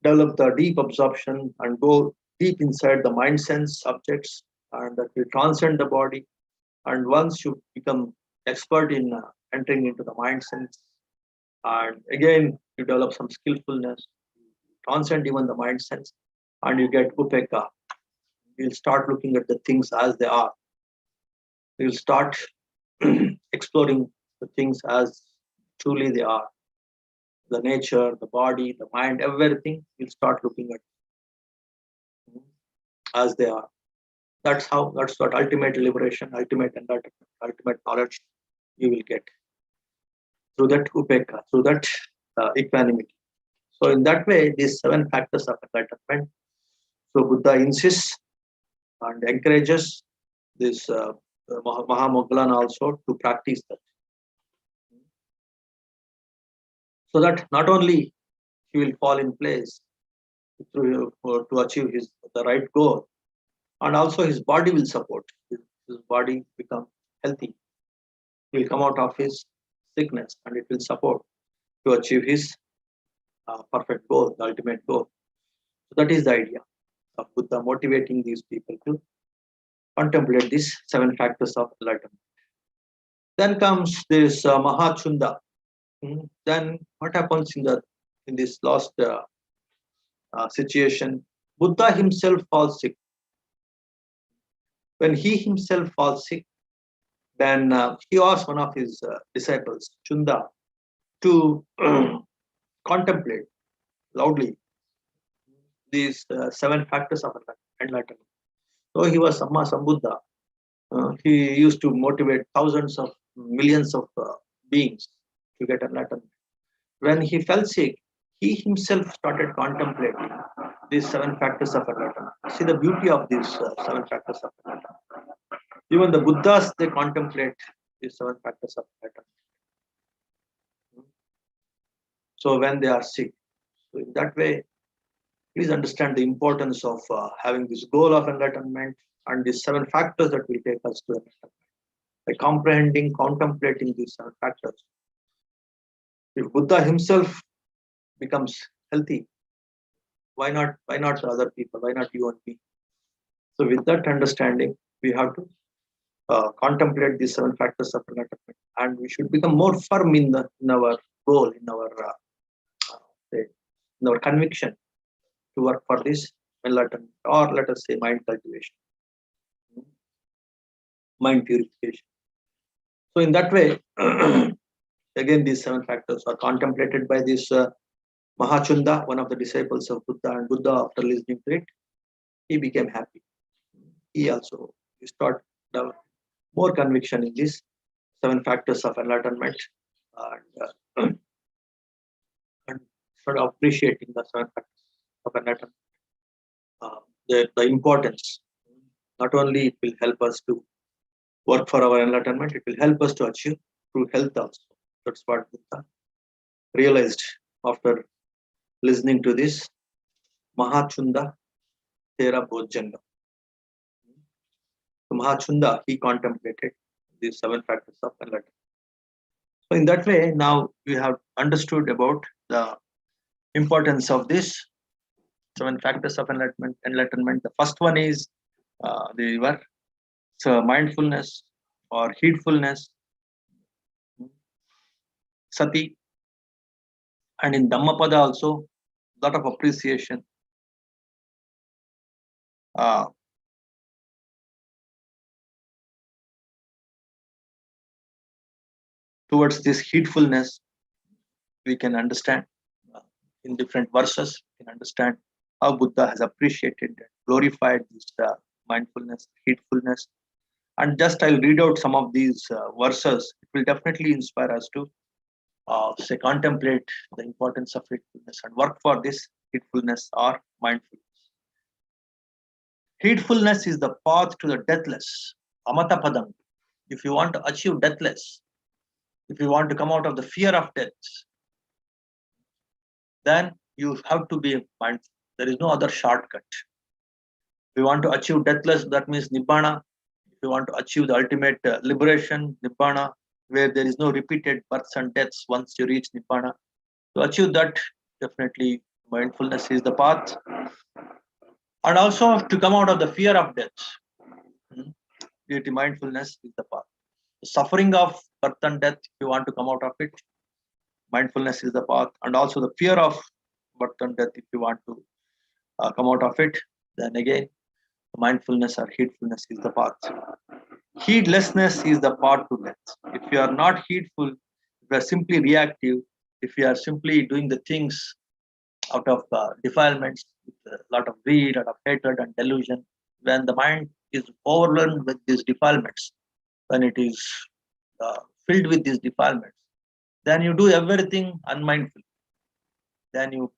develop the deep absorption and go deep inside the mind sense objects, and that will transcend the body. And once you become expert in entering into the mind sense, and again you develop some skillfulness, transcend even the mind sense, and you get upeka. You'll start looking at the things as they are. You'll start exploring the things as truly they are. The nature, the body, the mind, everything, you'll start looking at as they are. That's what ultimate liberation, ultimate enlightenment, ultimate knowledge you will get through that upeka, through that equanimity. So in that way, these 7 factors of enlightenment. So Buddha insists and encourages this Mahamoggallana also to practice that. So that not only he will fall in place to achieve the right goal, and also his body will support. His body become healthy. He will come out of his sickness, and it will support to achieve his perfect goal, the ultimate goal. So that is the idea of Buddha motivating these people to contemplate these 7 factors of enlightenment. Then comes this Mahachunda. Then what happens in this last situation? Buddha himself falls sick. When he himself falls sick, then he asked one of his disciples, Chunda, to contemplate loudly these 7 factors of enlightenment. So he was Samma Sambuddha. He used to motivate thousands of millions of beings to get enlightenment. When he fell sick, he himself started contemplating these 7 factors of enlightenment. See the beauty of these 7 factors of enlightenment. Even the Buddhas, they contemplate these 7 factors of enlightenment. So when they are sick, so in that way, please understand the importance of having this goal of enlightenment and these 7 factors that will take us to enlightenment. By comprehending, contemplating these 7 factors, if Buddha himself becomes healthy, why not the other people? Why not you and me? So with that understanding, we have to contemplate these 7 factors of enlightenment, and we should become more firm in our goal, in our conviction to work for this enlightenment, or let us say mind cultivation, mind purification. So in that way, again, these 7 factors are contemplated by this Mahachunda, one of the disciples of Buddha, and Buddha, after listening to it, he became happy. He also started more conviction in these 7 factors of enlightenment, and started appreciating the 7 factors of enlightenment. The importance. Not only it will help us to work for our enlightenment, it will help us to achieve true health also. That's what Buddha realized after listening to this Mahachunda Tera Bhojanga. So Mahachunda, he contemplated these 7 factors of enlightenment. So in that way, now we have understood about the importance of this 7 factors of enlightenment. The first one is mindfulness or heedfulness, sati, and in Dhammapada also, lot of appreciation. Towards this heedfulness, we can understand in different verses, we can understand how Buddha has appreciated and glorified this mindfulness, heedfulness. And just I'll read out some of these verses. It will definitely inspire us to contemplate the importance of heedfulness and work for this heedfulness or mindfulness. Heedfulness is the path to the deathless, amatapadam. If you want to achieve deathless, if you want to come out of the fear of death, then you have to be mindful. There is no other shortcut. If you want to achieve deathless, that means Nibbana. If you want to achieve the ultimate liberation, Nibbana, where there is no repeated births and deaths once you reach Nibbana, to achieve that, definitely mindfulness is the path. And also to come out of the fear of death. Deity mindfulness is the path. The suffering of birth and death, if you want to come out of it, mindfulness is the path. And also the fear of birth and death, if you want to come out of it, then again, mindfulness or heedfulness is the path. Heedlessness is the path to death. If you are not heedful, if you are simply reactive, if you are simply doing the things out of defilements, with a lot of greed, a lot of hatred and delusion, when the mind is overwhelmed with these defilements, when it is filled with these defilements, then you do everything unmindfully. Then you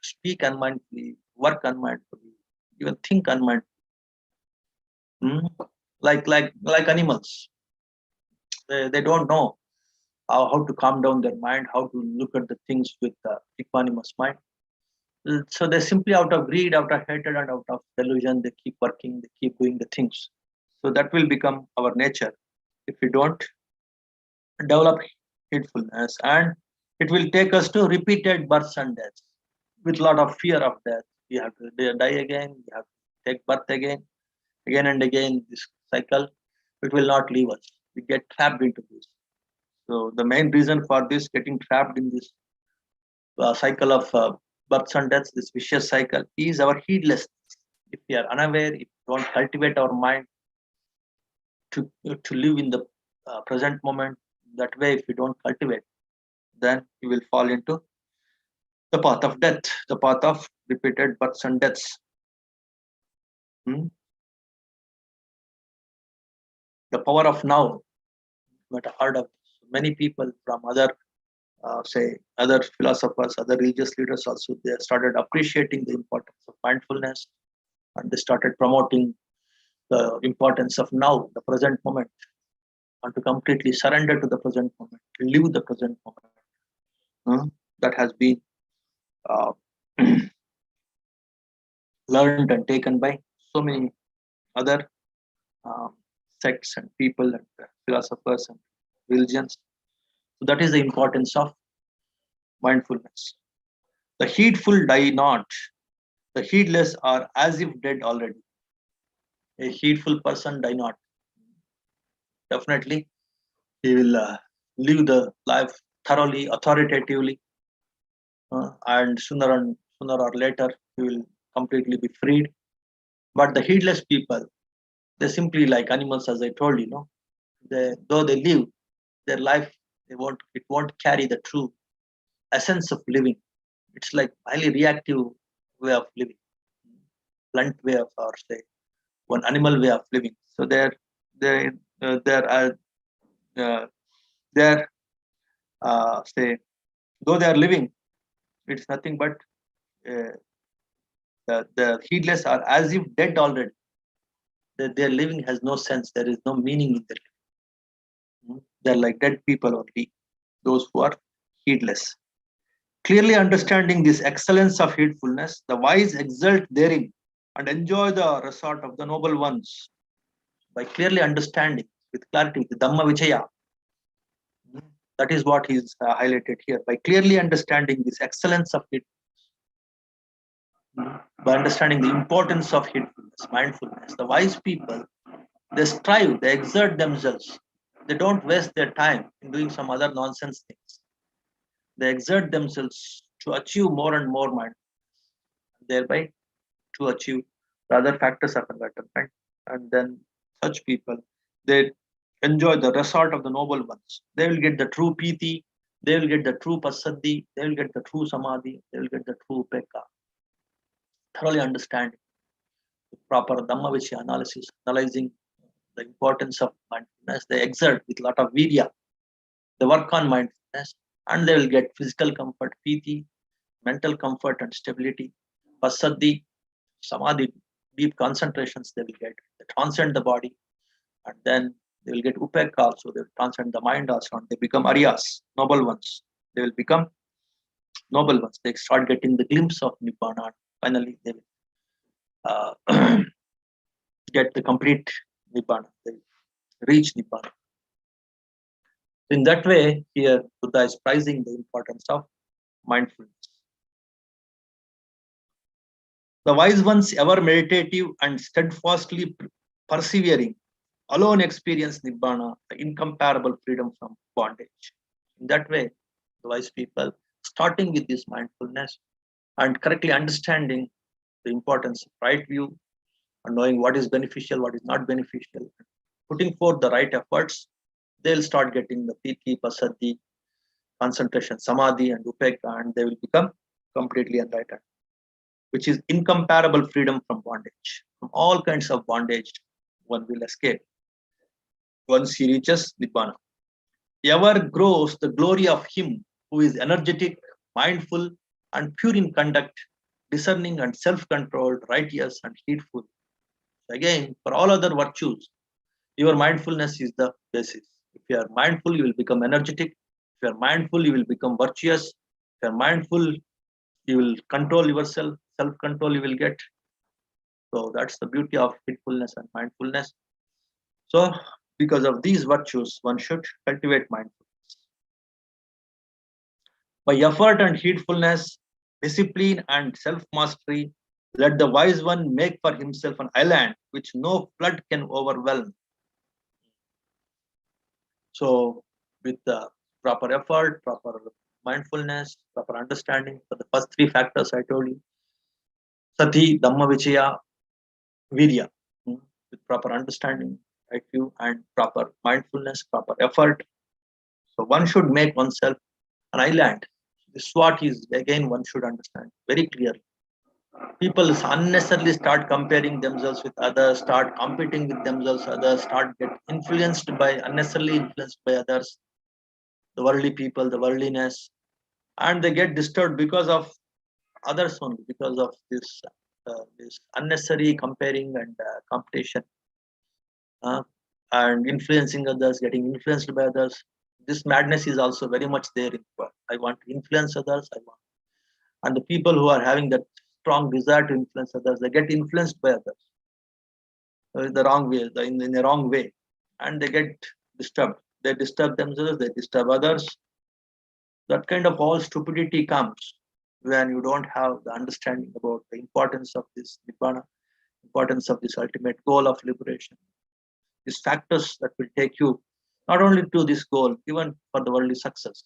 speak unmindfully, work unmindfully, even think unmindfully. Like animals, they don't know how to calm down their mind, how to look at the things with equanimous mind. So they simply out of greed, out of hatred, and out of delusion, they keep working, they keep doing the things. So that will become our nature if we don't develop heedfulness, and it will take us to repeated births and deaths with a lot of fear of death. We have to die again, we have to take birth again and again. This cycle, it will not leave us. We get trapped into this. So the main reason for this getting trapped in this cycle of births and deaths, this vicious cycle, is our heedlessness. If we are unaware, if we don't cultivate our mind to live in the present moment, that way, if we don't cultivate, then we will fall into the path of death, the path of repeated births and deaths. Hmm? The power of now. You might have heard of many people from other, say, other philosophers, other religious leaders also. They started appreciating the importance of mindfulness, and they started promoting the importance of now, the present moment, and to completely surrender to the present moment, live the present moment. That has been uh, learned and taken by so many other um, sects and people and philosophers and religions. So that is the importance of mindfulness. The heedful die not. The heedless are as if dead already. A heedful person die not. Definitely, he will live the life thoroughly, authoritatively, and sooner or later he will completely be freed. But the heedless people, they're simply like animals, as I told you. Though they live their life, it won't carry the true essence of living. It's like highly reactive way of living, blunt way of, or say, one animal way of living. So they they're they're say, though they are living, it's nothing but uh, the heedless are as if dead already. Their living has no sense. There is no meaning in their living. They're like dead people only. Those who are heedless. Clearly understanding this excellence of heedfulness, the wise exult therein and enjoy the resort of the noble ones. By clearly understanding, with clarity, the Dhamma Vichaya, that is what is highlighted here. By clearly understanding this excellence of heedfulness, by understanding the importance of heedfulness, mindfulness, the wise people, they strive, they exert themselves. They don't waste their time in doing some other nonsense things. They exert themselves to achieve more and more mindfulness, thereby to achieve the other factors of enlightenment. And then such people, they enjoy the resort of the noble ones. They will get the true piti, they will get the true pasadi, they will get the true samadhi, they will get the true pekka. Thoroughly understanding the proper Dhamma Vichaya analysis, analyzing the importance of mindfulness, they exert with a lot of virya, they work on mindfulness, and they will get physical comfort, piti, mental comfort and stability, pasadi, samadhi, deep concentrations they will get. They transcend the body, and then they will get upeka also. They will transcend the mind also, and they become aryas, noble ones. They will become noble ones. They start getting the glimpse of nibbana. Finally, they will get the complete nibbana. They will reach nibbana. In that way, here Buddha is prizing the importance of mindfulness. The wise ones, ever meditative and steadfastly persevering, alone experience Nibbana, the incomparable freedom from bondage. In that way, the wise people, starting with this mindfulness and correctly understanding the importance of right view and knowing what is beneficial, what is not beneficial, putting forth the right efforts, they'll start getting the piti, pasati, concentration, samadhi, and upeka, and they will become completely enlightened, which is incomparable freedom from bondage. From all kinds of bondage, one will escape once he reaches Nibbana. Ever grows the glory of him who is energetic, mindful, and pure in conduct, discerning and self-controlled, righteous and heedful. Again, for all other virtues, your mindfulness is the basis. If you are mindful, you will become energetic. If you are mindful, you will become virtuous. If you are mindful, you will control yourself. Self-control you will get. So that's the beauty of heedfulness and mindfulness. So because of these virtues, one should cultivate mindfulness. By effort and heedfulness, discipline and self-mastery, let the wise one make for himself an island which no flood can overwhelm. So with the proper effort, proper mindfulness, proper understanding for the first three factors I told you, Sati, Dhamma Vichaya, Virya, with proper understanding, right view, and proper mindfulness, proper effort. So one should make oneself an island. This is what is again one should understand very clearly. People unnecessarily start comparing themselves with others, start competing with themselves, others start get unnecessarily influenced by others, the worldly people, the worldliness, and they get disturbed because of others only, because of this unnecessary comparing and competition, and influencing others, getting influenced by others. This madness is also very much there in the world. I want to influence others. And the people who are having that strong desire to influence others, they get influenced by others the wrong way, in the wrong way, and they get disturbed. They disturb themselves, they disturb others. That kind of all stupidity comes when you don't have the understanding about the importance of this Nibbana, importance of this ultimate goal of liberation. These factors that will take you not only to this goal, even for the worldly success.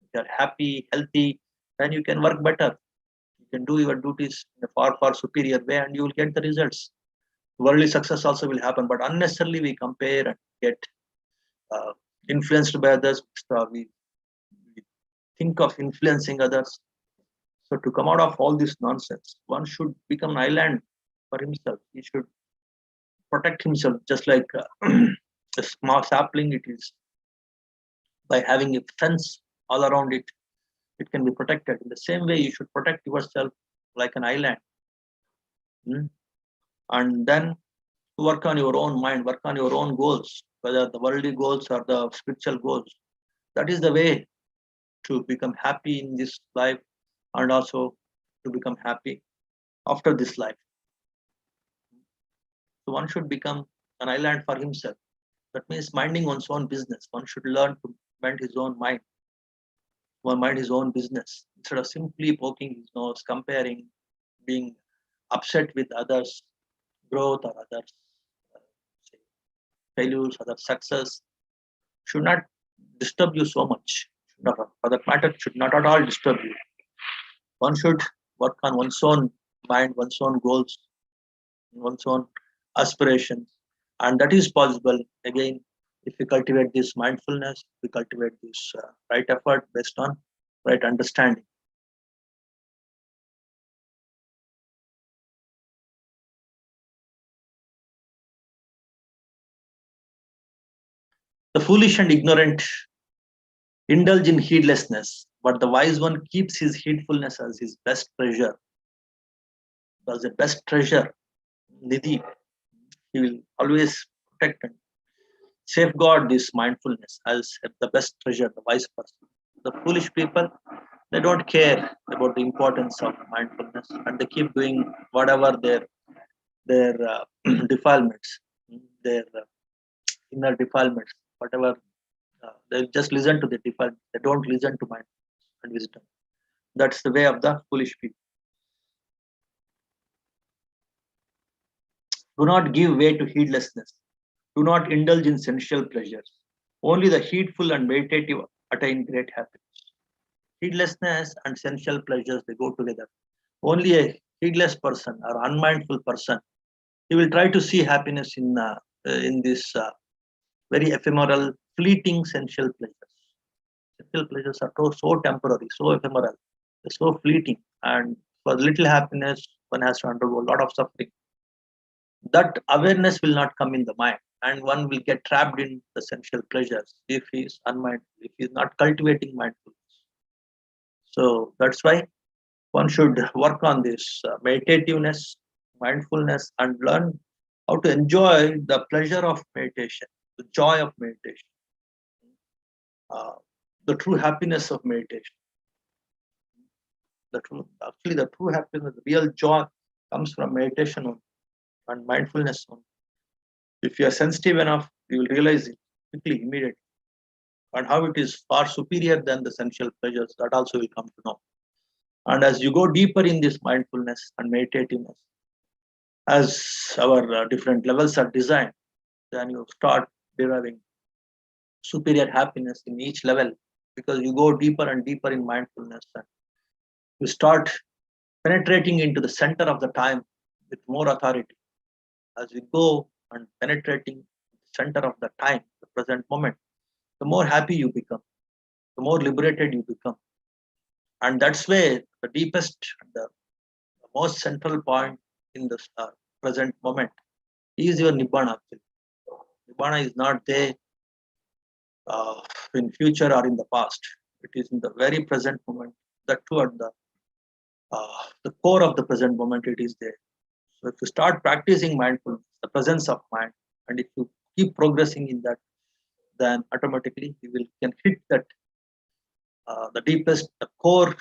If you are happy, healthy, then you can work better. You can do your duties in a far, far superior way and you will get the results. Worldly success also will happen, but unnecessarily we compare and get influenced by others. We think of influencing others. So to come out of all this nonsense, one should become an island for himself. He should protect himself, just like a small sapling. It is by having a fence all around it, it can be protected. In the same way, you should protect yourself like an island, and then work on your own mind, work on your own goals, whether the worldly goals or the spiritual goals. That is the way to become happy in this life and also to become happy after this life. So one should become an island for himself. That means minding one's own business. One should learn to mind his own mind, mind his own business, instead of simply poking his nose, comparing, being upset with others' growth or others' failures, other success. Should not disturb you so much. For that matter, should not at all disturb you. One should work on one's own mind, one's own goals, one's own aspirations, and that is possible again if we cultivate this mindfulness, we cultivate this right effort based on right understanding. The foolish and ignorant indulge in heedlessness, but the wise one keeps his heedfulness as his best treasure. As the best treasure, Nidhi, he will always protect and safeguard this mindfulness as the best treasure, the wise person. The foolish people, they don't care about the importance of mindfulness and they keep doing whatever their defilements, their inner defilements, whatever. They just listen to the defilements. They don't listen to mind and wisdom. That's the way of the foolish people. Do not give way to heedlessness. Do not indulge in sensual pleasures. Only the heedful and meditative attain great happiness. Heedlessness and sensual pleasures, they go together. Only a heedless person or unmindful person, he will try to see happiness in this very ephemeral, fleeting sensual pleasures. Sensual pleasures are so temporary, so ephemeral, so fleeting, and for little happiness, one has to undergo a lot of suffering. That awareness will not come in the mind, and one will get trapped in the sensual pleasures if he is unmindful, if he is not cultivating mindfulness. So that's why one should work on this meditativeness, mindfulness, and learn how to enjoy the pleasure of meditation, the joy of meditation, uh, the true happiness of meditation. The true happiness, the real joy comes from meditation and mindfulness. If you are sensitive enough, you will realize it quickly, immediately, and how it is far superior than the sensual pleasures. That also will come to know. And as you go deeper in this mindfulness and meditativeness, as our different levels are designed, then you start deriving superior happiness in each level, because you go deeper and deeper in mindfulness, and you start penetrating into the center of the time with more authority. As you go and penetrating the center of the time, the present moment, the more happy you become, the more liberated you become. And that's where the deepest, the most central point in the present moment is your Nibbana. Nibbana is not there uh, in future or in the past. It is in the very present moment. That too at the core of the present moment, it is there. So if you start practicing mindfulness, the presence of mind, and if you keep progressing in that, then automatically you can hit that the deepest, the core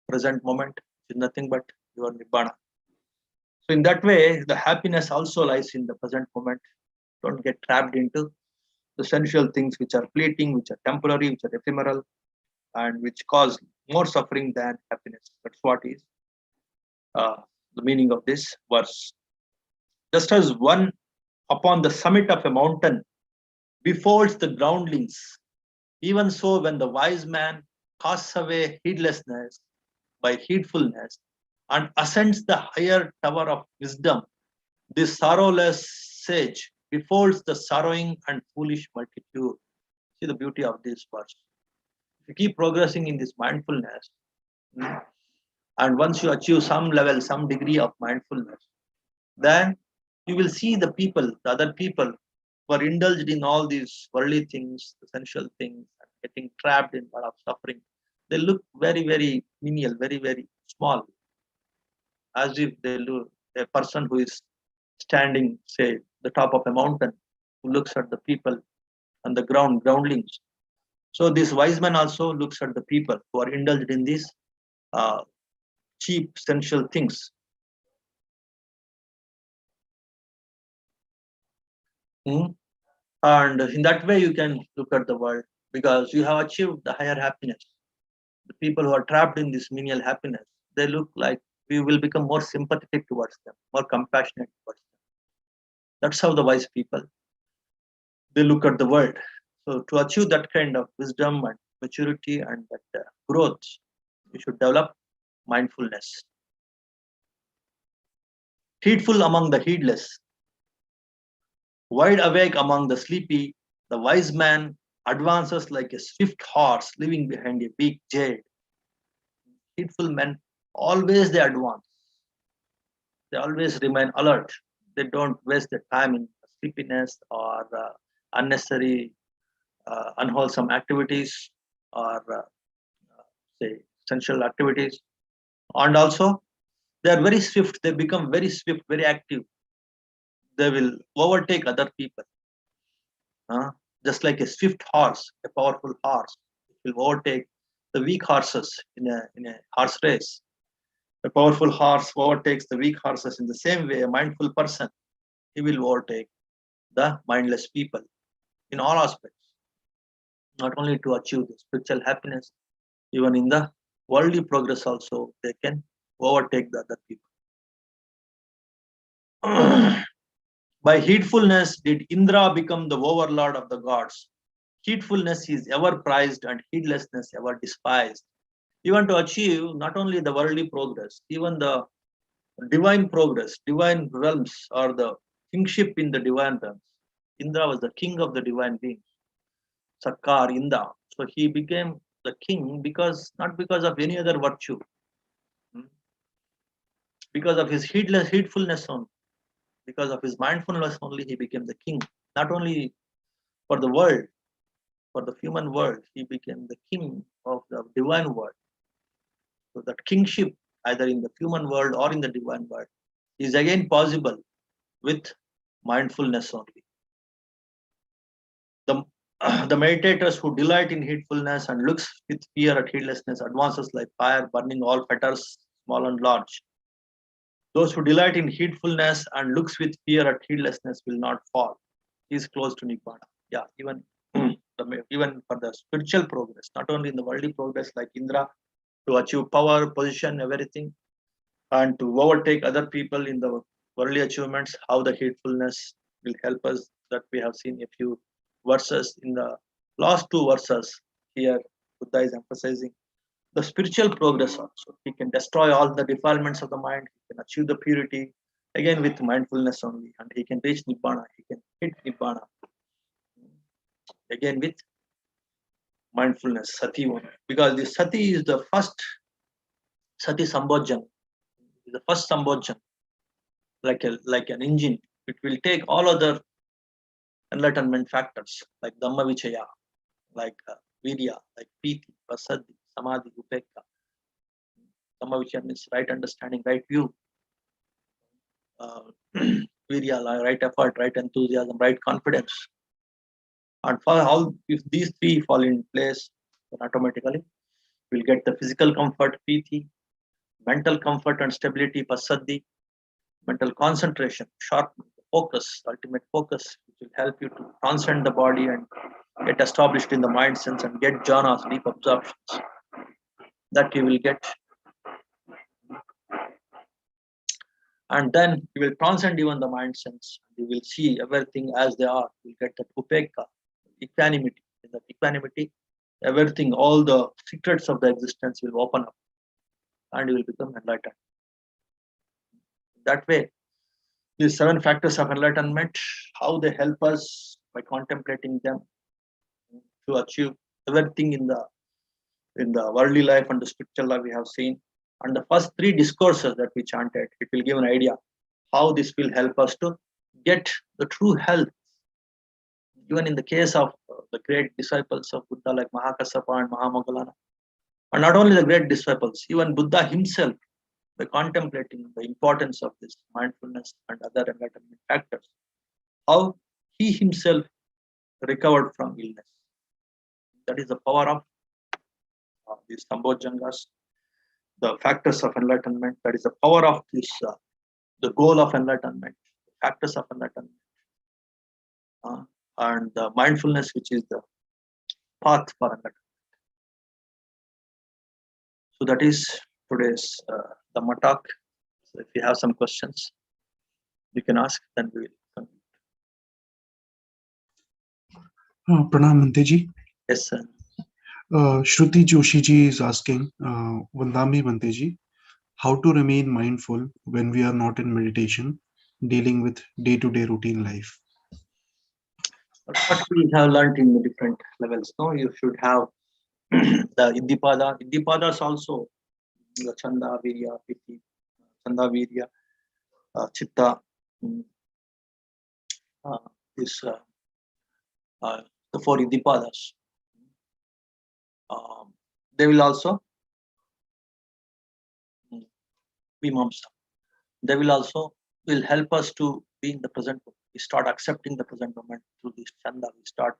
present moment, which is nothing but your Nibbana. So in that way, the happiness also lies in the present moment. Don't get trapped into the sensual things which are fleeting, which are temporary, which are ephemeral, and which cause more suffering than happiness. That's what is the meaning of this verse. Just as one upon the summit of a mountain befolds the groundlings, even so when the wise man casts away heedlessness by heedfulness and ascends the higher tower of wisdom, this sorrowless sage befolds the sorrowing and foolish multitude. See the beauty of this verse. If you keep progressing in this mindfulness, and once you achieve some level, some degree of mindfulness, then you will see the people, the other people who are indulged in all these worldly things, essential things, and getting trapped in a lot of suffering. They look very, very menial, very, very small, as if they look a person who is standing, say, the top of a mountain, who looks at the people and the groundlings. So this wise man also looks at the people who are indulged in these uh, cheap, sensual things. And in that way, you can look at the world, because you have achieved the higher happiness. The people who are trapped in this menial happiness, they look like we will become more sympathetic towards them, more compassionate towards them. That's how the wise people, they look at the world. So to achieve that kind of wisdom and maturity and that growth, you should develop mindfulness. Heedful among the heedless, wide awake among the sleepy, the wise man advances like a swift horse leaving behind a big jade. Heedful men, always they advance. They always remain alert. They don't waste their time in sleepiness or unnecessary, unwholesome activities, or say essential activities. And also, they are very swift. They become very swift, very active. They will overtake other people. Just like a swift horse, a powerful horse, it will overtake the weak horses in a horse race. A powerful horse overtakes the weak horses. In the same way, a mindful person, he will overtake the mindless people in all aspects, not only to achieve the spiritual happiness, even in the worldly progress also, they can overtake the other people. By heedfulness did Indra become the overlord of the gods. Heedfulness is ever prized and heedlessness ever despised. Even to achieve not only the worldly progress, even the divine progress, divine realms, or the kingship in the divine realms. Indra was the king of the divine beings, Sakar, Indra. So he became the king because not because of any other virtue, hmm, because of his heedfulness only, because of his mindfulness only, he became the king. Not only for the world, for the human world, he became the king of the divine world. So that kingship, either in the human world or in the divine world, is again possible with mindfulness only. The, the meditators who delight in heedfulness and looks with fear at heedlessness advances like fire, burning all fetters, small and large. Those who delight in heedfulness and looks with fear at heedlessness will not fall. He is close to Nibbana. Yeah, even for the spiritual progress, not only in the worldly progress like Indra, to achieve power, position, everything, and to overtake other people in the worldly achievements, how the heedfulness will help us. That we have seen a few verses in the last two verses here. Buddha is emphasizing the spiritual progress also. He can destroy all the defilements of the mind. He can achieve the purity again with mindfulness only, and he can reach Nibbana. He can hit Nibbana again with mindfulness, sati one. Because the sati is the first sati sambodjan, is the first sambodjan, like an engine. It will take all other enlightenment factors like Dhamma Vichaya, like Virya, like Piti, Pasadi, Samadhi, Upekka. Dhamma Vichaya means right understanding, right view. Virya, right effort, right enthusiasm, right confidence. And for all, if these three fall in place, then automatically we'll get the physical comfort, Piti, mental comfort and stability, Pasadi, mental concentration, sharpness, focus, ultimate focus, which will help you to transcend the body and get established in the mind sense and get jhanas, deep absorptions. That you will get. And then you will transcend even the mind sense. You will see everything as they are. You will get that upekka, equanimity. In that equanimity, everything, all the secrets of the existence will open up and you will become enlightened. That way, these 7 factors of enlightenment, how they help us by contemplating them to achieve everything in the worldly life and the spiritual life we have seen. And the first 3 discourses that we chanted, it will give an idea how this will help us to get the true health. Even in the case of the great disciples of Buddha like Mahakassapa and Mahamoggallana, and not only the great disciples, even Buddha himself, by contemplating the importance of this mindfulness and other enlightenment factors, how he himself recovered from illness. That is the power of these Sambodjangas, the factors of enlightenment. That is the power of this, the goal of enlightenment, the factors of enlightenment, and the mindfulness, which is the path for enlightenment. So that is today's Dhamma talk. So if you have some questions, you can ask, then we will continue. Pranam Manteji. Yes, sir. Shruti Joshi ji is asking, Vandami Manteji, how to remain mindful when we are not in meditation, dealing with day-to-day routine life. What we have learned in the different levels. No, you should have the Iddipada. Iddipadas also, the Chanda, Virya, Piti, Chanda, Virya, Chitta, this the 4 Iddipadas. They will also Vimamsa. They will also help us to be in the present moment. We start accepting the present moment through this Chanda. We start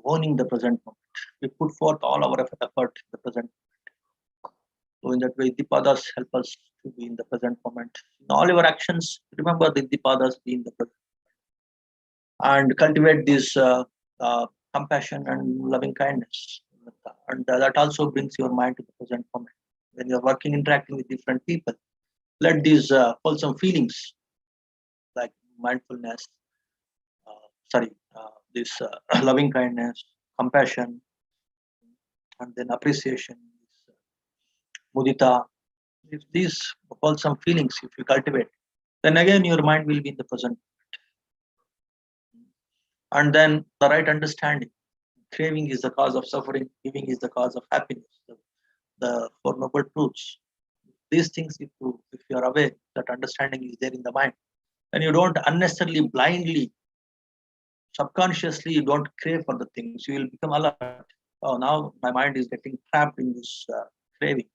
owning the present moment. We put forth all our effort in the present moment. So in that way, Iddipadas help us to be in the present moment. In all your actions, remember the Iddipadas, be in the present and cultivate this compassion and loving kindness. And that also brings your mind to the present moment. When you're working, interacting with different people, let these wholesome feelings like mindfulness, this loving kindness, compassion, and then appreciation, mudita. If these wholesome feelings, if you cultivate, then again your mind will be in the present. And then the right understanding. Craving is the cause of suffering, giving is the cause of happiness. The Four Noble Truths. These things, if you are aware that understanding is there in the mind, and you don't unnecessarily blindly, subconsciously, you don't crave for the things, you will become alert. Oh, now my mind is getting trapped in this craving.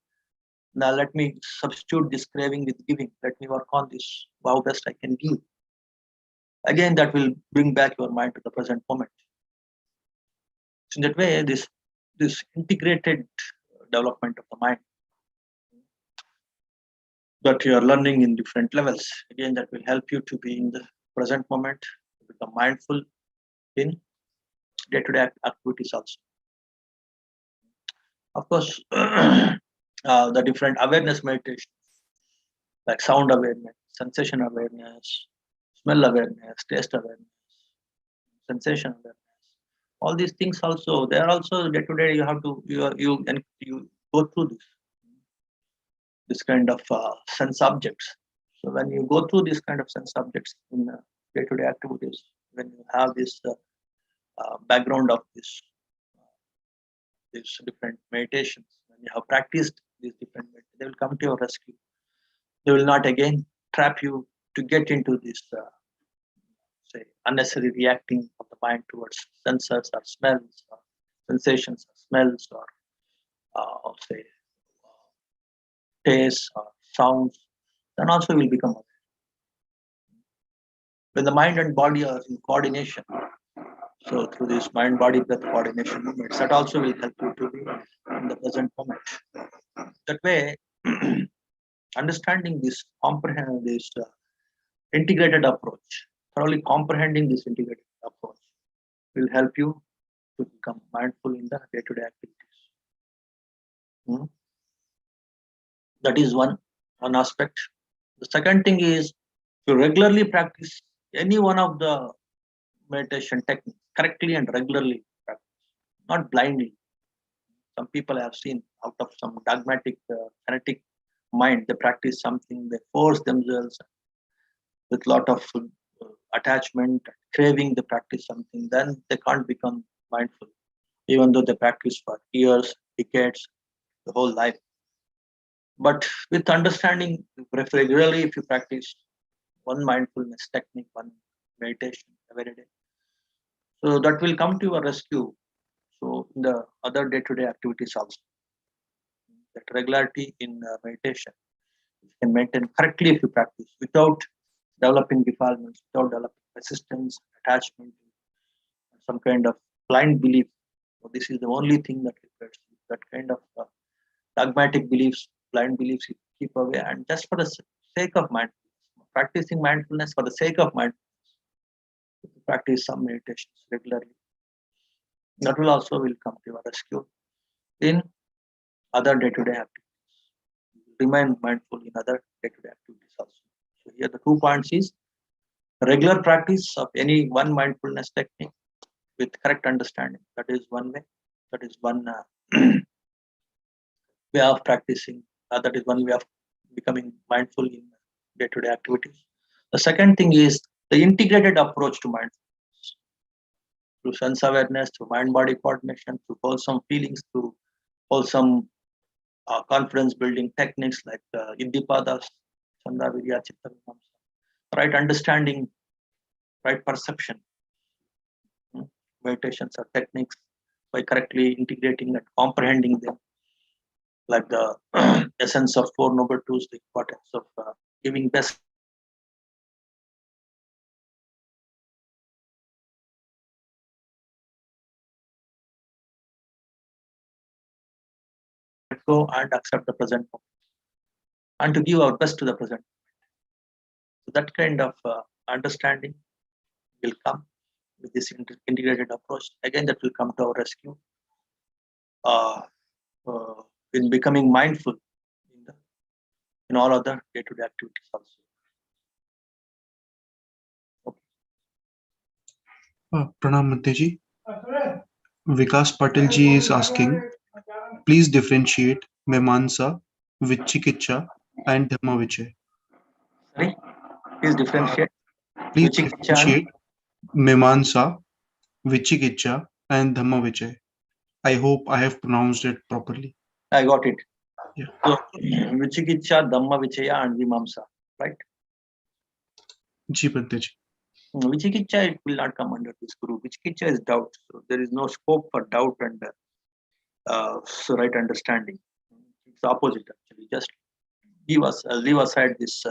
Now let me substitute this craving with giving. Let me work on this. How best I can give. Again, that will bring back your mind to the present moment. So in that way, this integrated development of the mind that you are learning in different levels. Again, that will help you to be in the present moment, to become mindful in day-to-day activities also. Of course, the different awareness meditation, like sound awareness, sensation awareness, smell awareness, taste awareness, sensation awareness. All these things also, they are also day-to-day. You have to you go through this kind of sense objects. So when you go through this kind of sense objects in day-to-day activities, when you have this background of these different meditations, when you have practiced these different meditations, they will come to your rescue. They will not again trap you to get into this say unnecessary reacting of the mind towards sensors or smells or sensations or smells or say tastes or sounds. Then also will become aware. When the mind and body are in coordination, so through this mind body breath coordination movements, that also will help you to be in the present moment. That way, understanding this, comprehend this integrated approach, thoroughly comprehending this integrated approach will help you to become mindful in the day-to-day activities. That is one aspect. The second thing is to regularly practice any one of the meditation techniques correctly and regularly practice, not blindly. Some people I have seen out of some dogmatic, fanatic mind, they practice something, they force themselves with lot of attachment, craving, they practice something, then they can't become mindful, even though they practice for years, decades, the whole life. But with understanding, regularly, if you practice one mindfulness technique, one meditation every day, so that will come to your rescue. So in the other day-to-day activities also, that regularity in meditation, you can maintain correctly if you practice without developing defilements, without developing resistance, attachment, some kind of blind belief. So this is the only thing that requires that kind of dogmatic beliefs, blind beliefs, you keep away, and just for the sake of mindfulness, practicing mindfulness for the sake of mindfulness, practice some meditations regularly. That will also will come to your rescue in other day-to-day activities. Remain mindful in other day-to-day activities also. So here the 2 points is regular practice of any one mindfulness technique with correct understanding. That is one way. That is one way of practicing. That is one way of becoming mindful in day-to-day activities. The second thing is the integrated approach to mindfulness through sense awareness, through mind-body coordination, through wholesome feelings, through wholesome confidence building techniques like Iddipadas, Chanda Virya, Chitta Vimamsa, right understanding, right perception. Meditations or techniques by correctly integrating and comprehending them, like the essence of Four Noble Truths, the importance of giving best. Let go and accept the present moment, and to give our best to the present. So that kind of understanding will come with this integrated approach. Again, that will come to our rescue uh, in becoming mindful in all other day-to-day activities also. Pranam Bhante ji. Vikas Patel ji is asking, please differentiate Memansa, Vichikicha, and Dhamma. Sorry, please differentiate Please Vichikicha and differentiate Memansa, Vichikicha, and Dhamma. I hope I have pronounced it properly. I got it. Yeah. So Vichikicha, Dhamma Vichaya, and Vimamsa, right? Ji Bhante ji. Vichikicha, it will not come under this group. Vichikicha is doubt. So there is no scope for doubt and so right understanding. It's opposite actually. Just leave aside this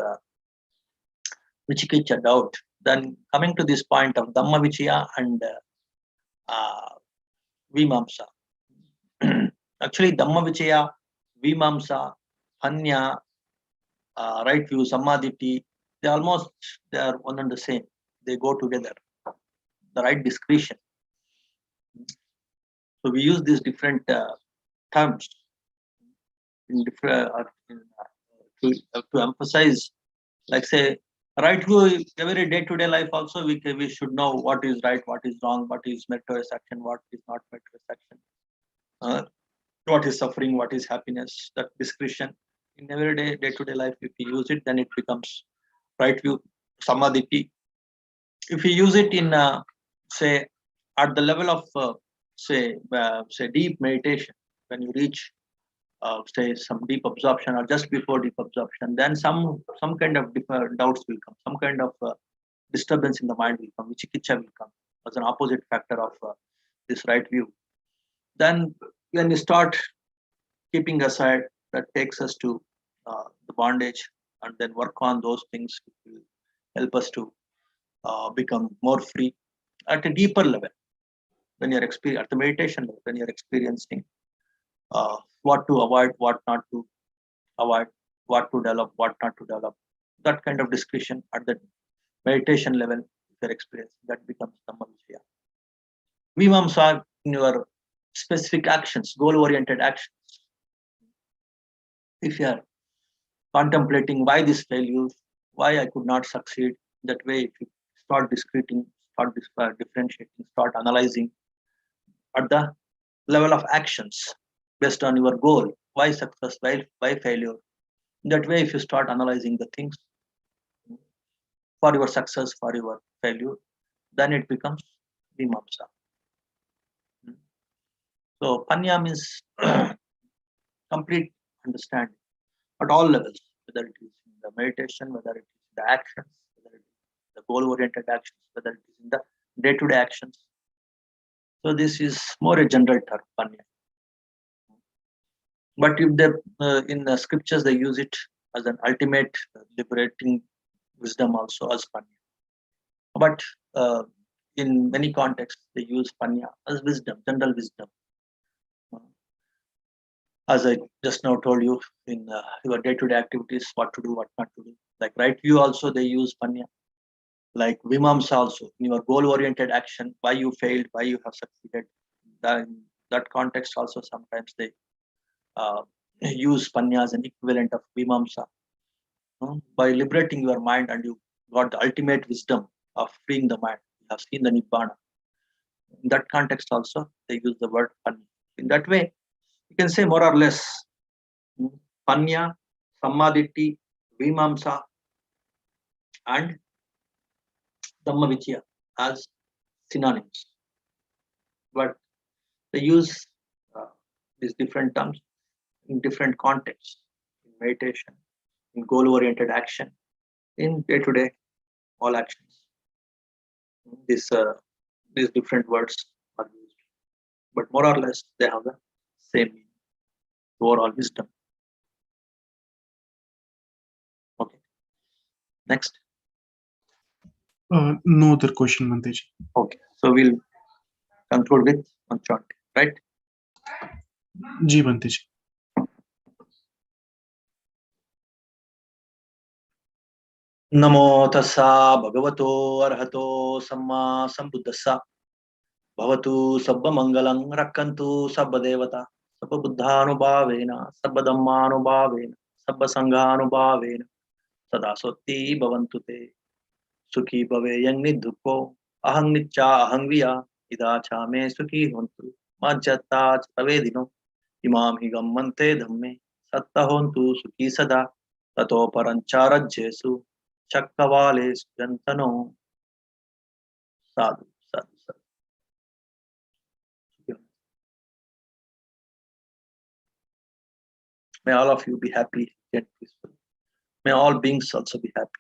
Vichikicha doubt. Then coming to this point of Dhamma Vichaya and Vimamsa. Actually, Dhamma Vichaya, Vimamsa, Panya, right view, Samadhi, they are one and the same. They go together. The right discretion. So we use these different terms in different to emphasize, like say, right view. Every day-to-day life also we should know what is right, what is wrong, what is meritorious action, what is not meritorious action, what is suffering, what is happiness. That discretion in every day-to-day life, if we use it, then it becomes right view, Samadhi. If we use it in say at the level of say deep meditation, when you reach say some deep absorption or just before deep absorption, then some kind of doubts will come, some kind of disturbance in the mind will come, vichikicha will come as an opposite factor of this right view. Then when you start keeping aside, that takes us to the bondage, and then work on those things which will help us to become more free at a deeper level. When you're at the meditation level, when you're experiencing what to avoid, what not to avoid, what to develop, what not to develop, that kind of discretion at the meditation level, if you're experiencing, that becomes Dhamma Vichaya. Vimamsa in your specific actions, goal-oriented actions. If you are contemplating why this failure, why I could not succeed, that way, if you start differentiating, start analyzing at the level of actions based on your goal, why success, why failure. That way, if you start analyzing the things for your success, for your failure, then it becomes Vimamsa. So Panya means complete understanding at all levels, whether it is in the meditation, whether it is in the actions, whether it is the goal-oriented actions, whether it is in the day-to-day actions. So this is more a general term, Panya. But if they in the scriptures they use it as an ultimate liberating wisdom also as Panya. But in many contexts they use Panya as wisdom, general wisdom. As I just now told you, in your day-to-day activities, what to do, what not to do. Like right view also they use Panya. Like Vimamsa also, in your goal-oriented action, why you failed, why you have succeeded. In that context also sometimes they use Panya as an equivalent of Vimamsa. By liberating your mind and you got the ultimate wisdom of freeing the mind. You have seen the Nibbana. In that context also, they use the word Panya. In that way, you can say more or less Panya, Samadhi, Vimamsa, and Dhamma Vichaya as synonyms. But they use these different terms in different contexts, in meditation, in goal-oriented action, in day-to-day all actions. These different words are used, but more or less they have the same meaning, overall wisdom. Okay. Next. No other question, Bhante ji. Okay. So we'll conclude with one chant, right? Ji Bhante ji. Namo tassa bhagavato arhato samma sambuddhassa bhavatu sabba mangalang rakkantu sabba devata sabba buddhanubhavena sabba dhammanubhavena sabba sanghanubhavena sada sotti bhavantu te sukhi bhaveyan nidduko Ahang nicha ahang viya idacha me sukhi hontu majjata tavedino imam hi gammante dhamme satta hontu sukhi sada tato parancharajyesu chakkavale sujantano. Sadhu, sadhu, sadhu. May all of you be happy and peaceful. May all beings also be happy.